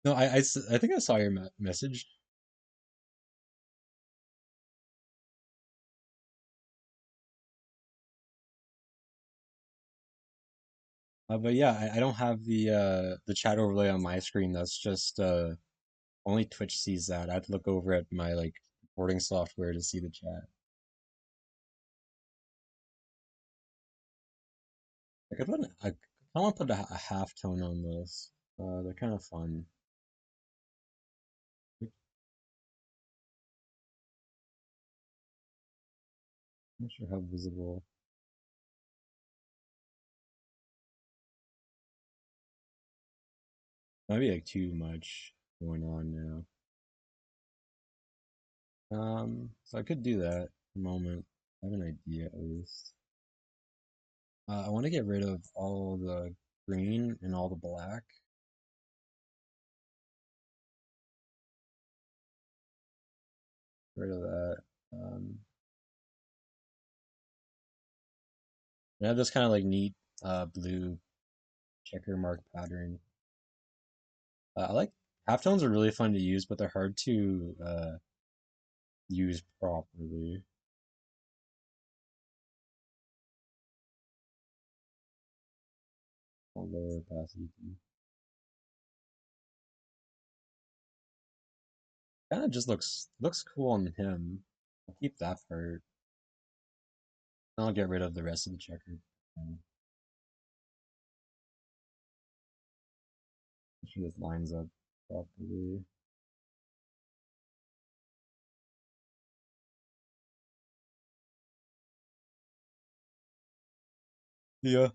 S1: No, I think I saw your message. But yeah, I don't have the chat overlay on my screen. That's just only Twitch sees that. I have to look over at my like recording software to see the chat. I want to put a half tone on this. They're kind of fun. I'm not sure how visible. Might be like too much going on now. So I could do that a moment. I have an idea at least. I want to get rid of all the green and all the black. Get rid of that. Um, I have this kind of like neat blue checker mark pattern. I like halftones are really fun to use, but they're hard to use properly. I'll lower opacity. Kind of just looks cool on him. I'll keep that part. I'll get rid of the rest of the checker. Make sure this lines up properly. Yeah.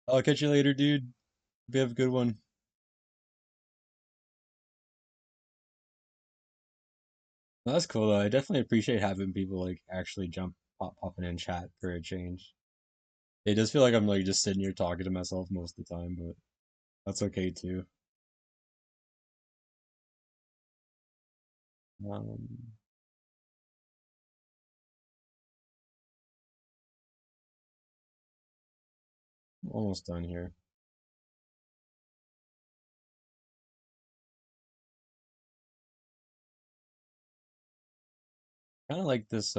S1: I'll catch you later, dude. Hope you have a good one. No, that's cool though. I definitely appreciate having people like actually popping in chat for a change. It does feel like I'm like just sitting here talking to myself most of the time, but that's okay too. Um, almost done here. Kind of like this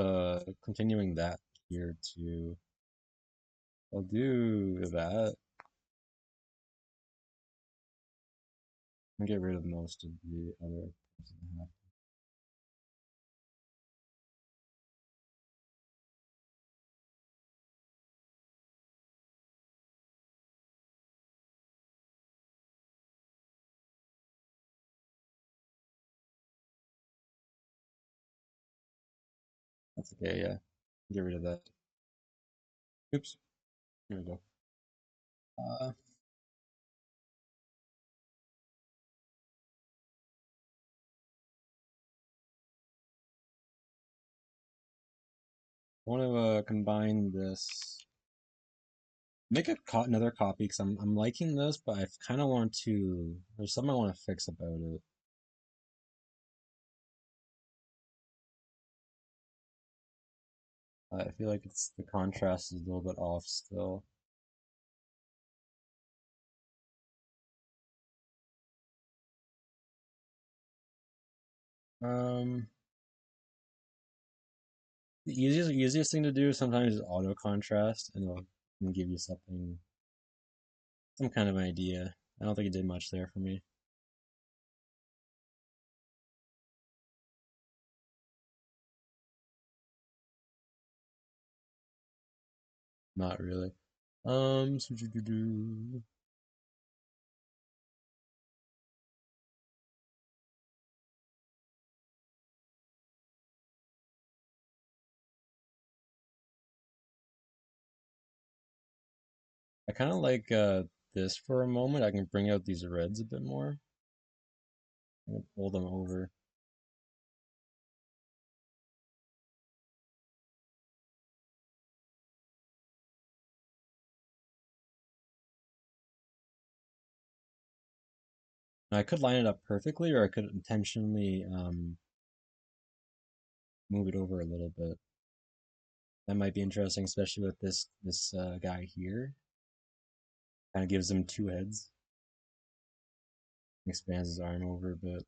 S1: continuing that here too. I'll do that and get rid of most of the other parts of the map. That's okay, yeah. Get rid of that. Oops. Here we go. I want to combine this. Make another copy because I'm liking this, but I kind of want to. There's something I want to fix about it. I feel like it's the contrast is a little bit off still. Um, the easiest thing to do sometimes is auto contrast, and it'll give you something, some kind of idea. I don't think it did much there for me. Not really. So I kind of like this for a moment. I can bring out these reds a bit more. I'm gonna pull them over. Now, I could line it up perfectly, or I could intentionally move it over a little bit. That might be interesting, especially with this guy here. Kind of gives him two heads. Expands his arm over a bit.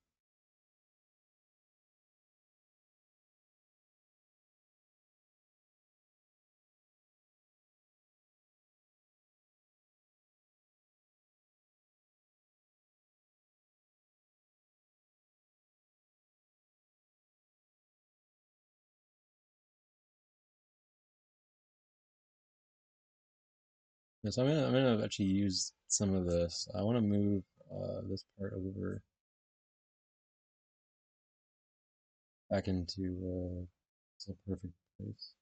S1: Yeah, so I'm gonna actually use some of this. I want to move this part over back into it's a perfect place.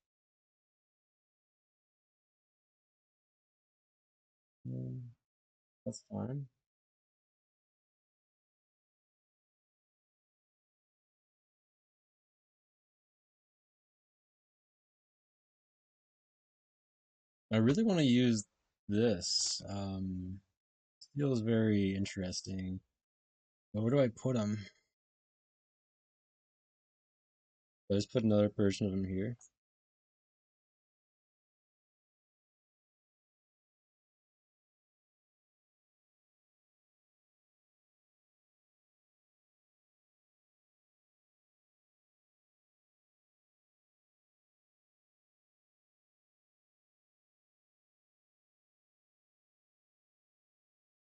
S1: That's fine. I really want to use this. Feels very interesting. But where do I put him? I just put another version of him here.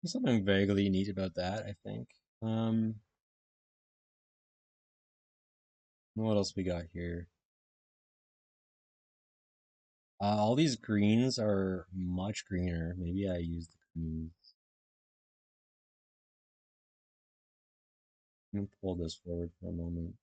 S1: There's something vaguely neat about that, I think. What else we got here? All these greens are much greener. Maybe I use the greens. I'm gonna pull this forward for a moment.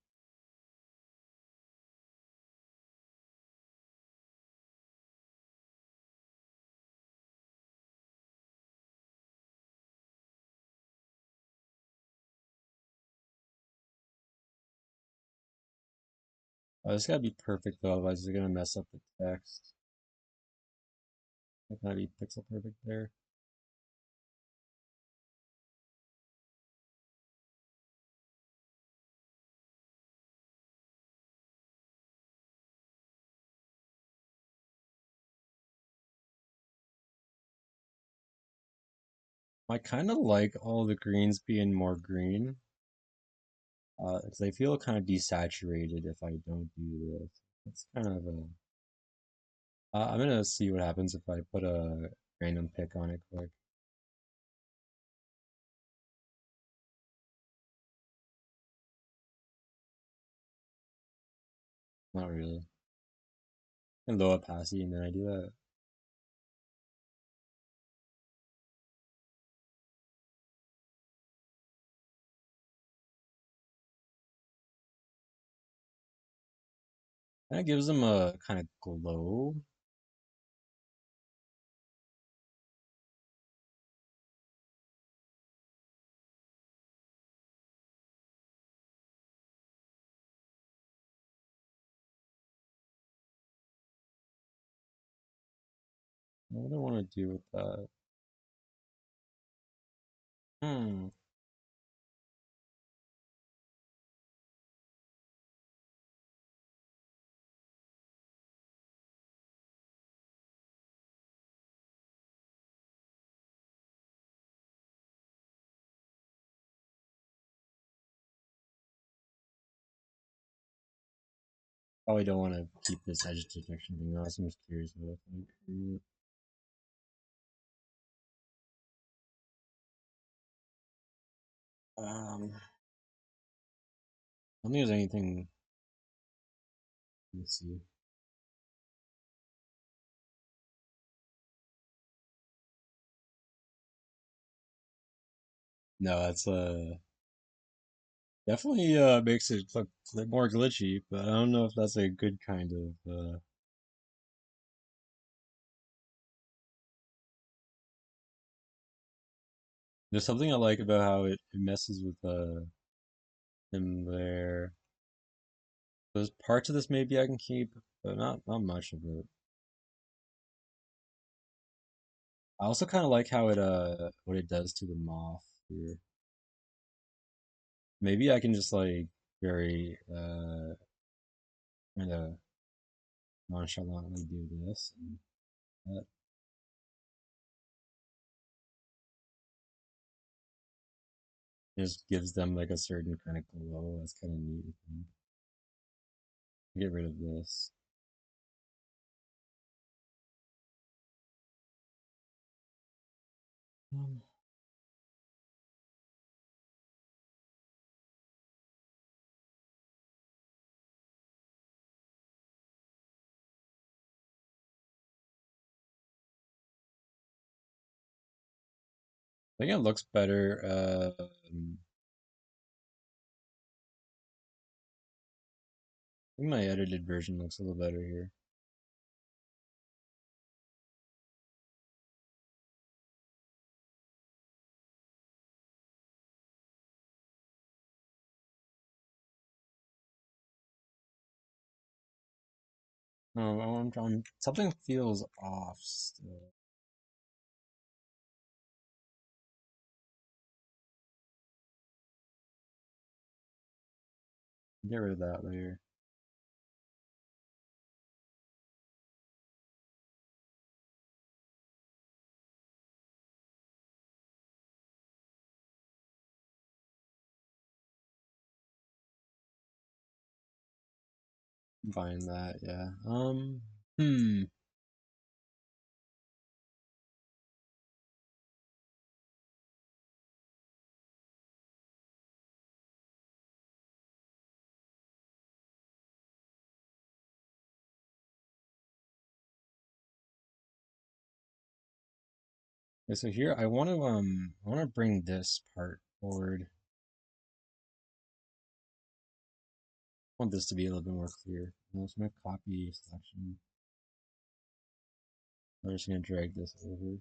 S1: Oh, this gotta be perfect though, otherwise it's gonna mess up the text. It gotta be pixel perfect there. I kind of like all the greens being more green, because I feel kind of desaturated if I don't do this. It's kind of a. I'm gonna see what happens if I put a random pick on it quick. Not really. And low opacity, and then I do that. Kind of gives them a kind of glow. What do I want to do with that? Hmm. Probably don't want to keep this edge detection thing on. So I'm just curious about it. I don't think there's anything. Let's see. No, that's definitely makes it look more glitchy, but I don't know if that's a good kind of there's something I like about how it messes with him there. There's parts of this maybe I can keep, but not much of it. I also kind of like how it what it does to the moth here. Maybe I can just like very kind of nonchalantly do this and that just gives them like a certain kind of glow. That's kind of neat. I think. Get rid of this. Um, I think it looks better. I think my edited version looks a little better here. No, something feels off still. Get rid of that layer. Find that, yeah. Hmm. Okay, so here I want to bring this part forward. I want this to be a little bit more clear. I'm just gonna copy selection. I'm just gonna drag this over.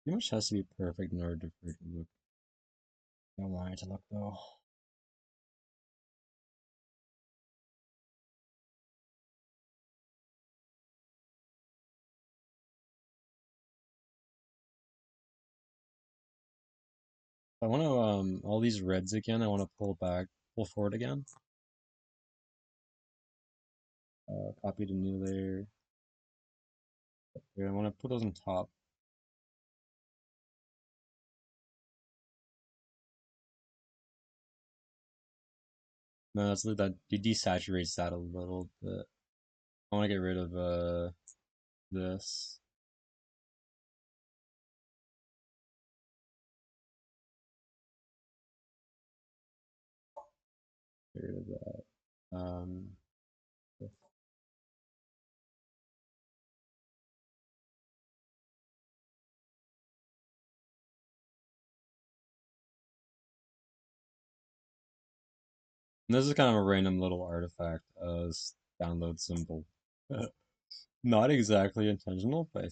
S1: Pretty much has to be perfect in order for it to look. I don't want it to look though. I want to all these reds again. I want to pull forward again. Copy the new layer. Here, I want to put those on top. No, that's that desaturates that a little bit. I want to get rid of this. get rid of that. This is kind of a random little artifact as download symbol. Not exactly intentional, but I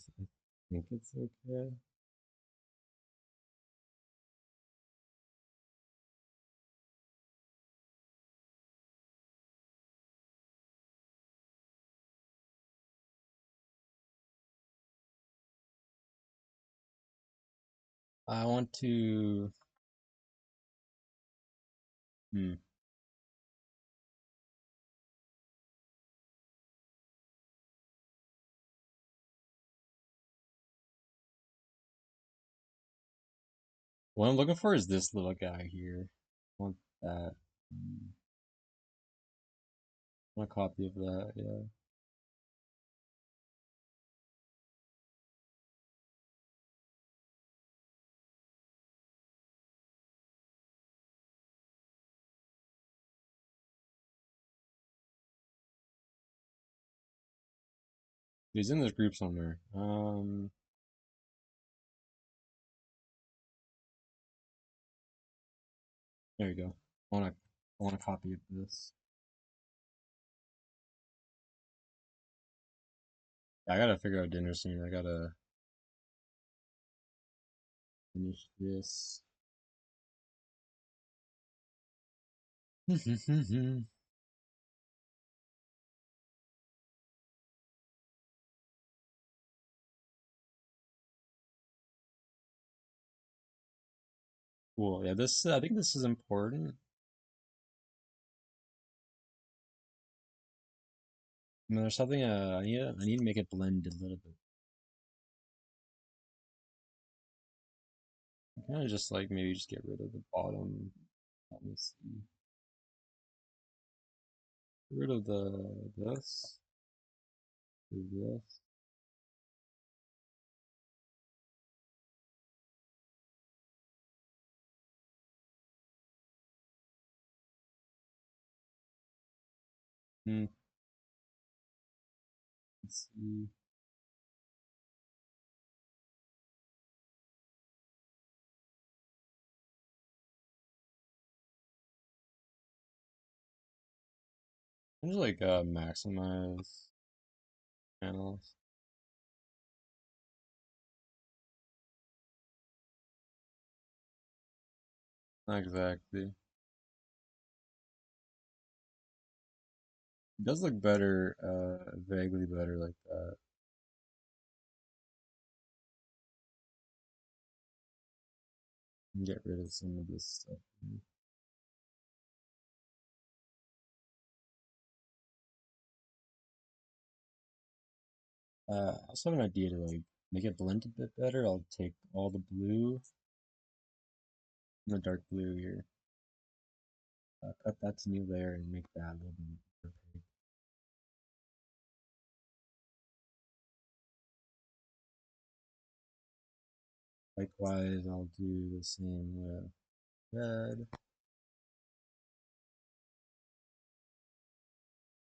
S1: think it's okay. I want to. Hmm. What I'm looking for is this little guy here. I want that. I want a copy of that, yeah. He's in this group somewhere. There you go. I want a copy of this. I gotta figure out dinner soon. I gotta finish this. Cool. Yeah, this I think this is important. I mean, there's something I need to make it blend a little bit. Kind of just like maybe just get rid of the bottom. Let me see. Get rid of this. Do this. Hmm. Let's see. I'm just like maximize channels. Not exactly. It does look better, vaguely better like that. And get rid of some of this stuff. I also have an idea to like make it blend a bit better. I'll take all the blue and the dark blue here, cut that to new layer and make that a little bit more opaque. Likewise, I'll do the same with red.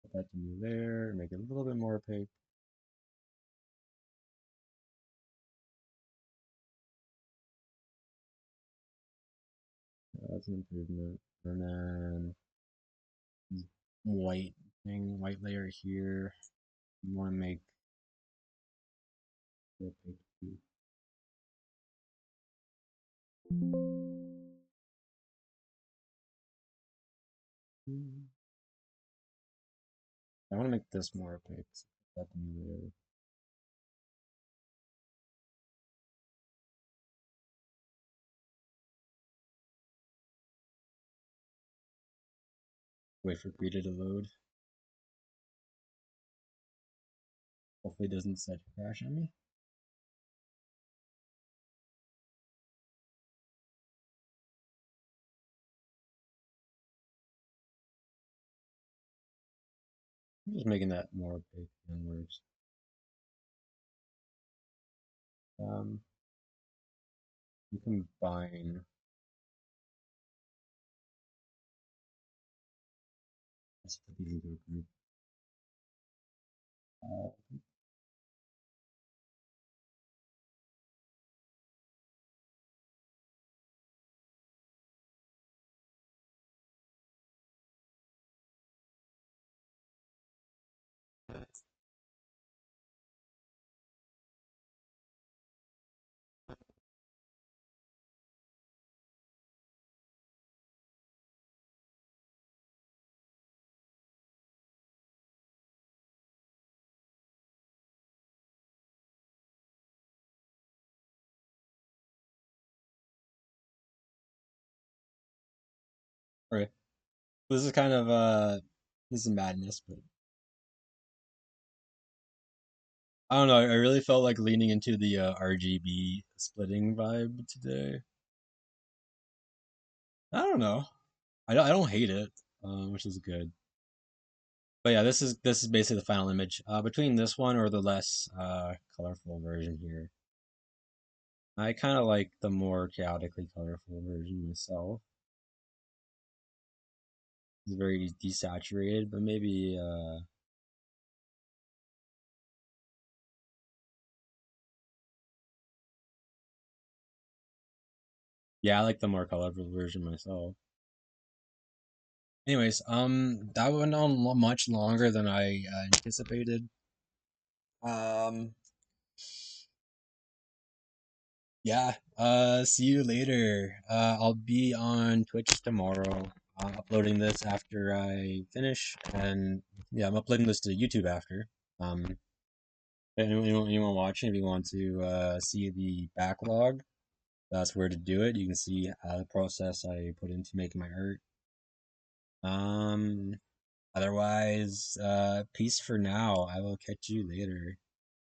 S1: Put that to new layer, make it a little bit more opaque. That's an improvement. And then white thing, white layer here. You want to make it opaque too. I want to make this more opaque. So put that to new layer. Wait for Krita to load. Hopefully it doesn't set crash on me. I'm just making that more opaque and worse. Um, you combine Let's put these into a group. Uh, Alright. This is kind of this is madness, but I don't know. I really felt like leaning into the RGB splitting vibe today. I don't know. I don't hate it, which is good. But yeah, this is basically the final image. Between this one or the less colorful version here, I kind of like the more chaotically colorful version myself. It's very desaturated, but maybe yeah, I like the more colorful version myself. Anyways, that went on much longer than I anticipated. Um, yeah. See you later. I'll be on Twitch tomorrow. Uploading this after I finish, and yeah, I'm uploading this to YouTube after. Um, anyone watching, if you want to see the backlog, that's where to do it. You can see the process I put into making my art. Otherwise, peace for now. I will catch you later.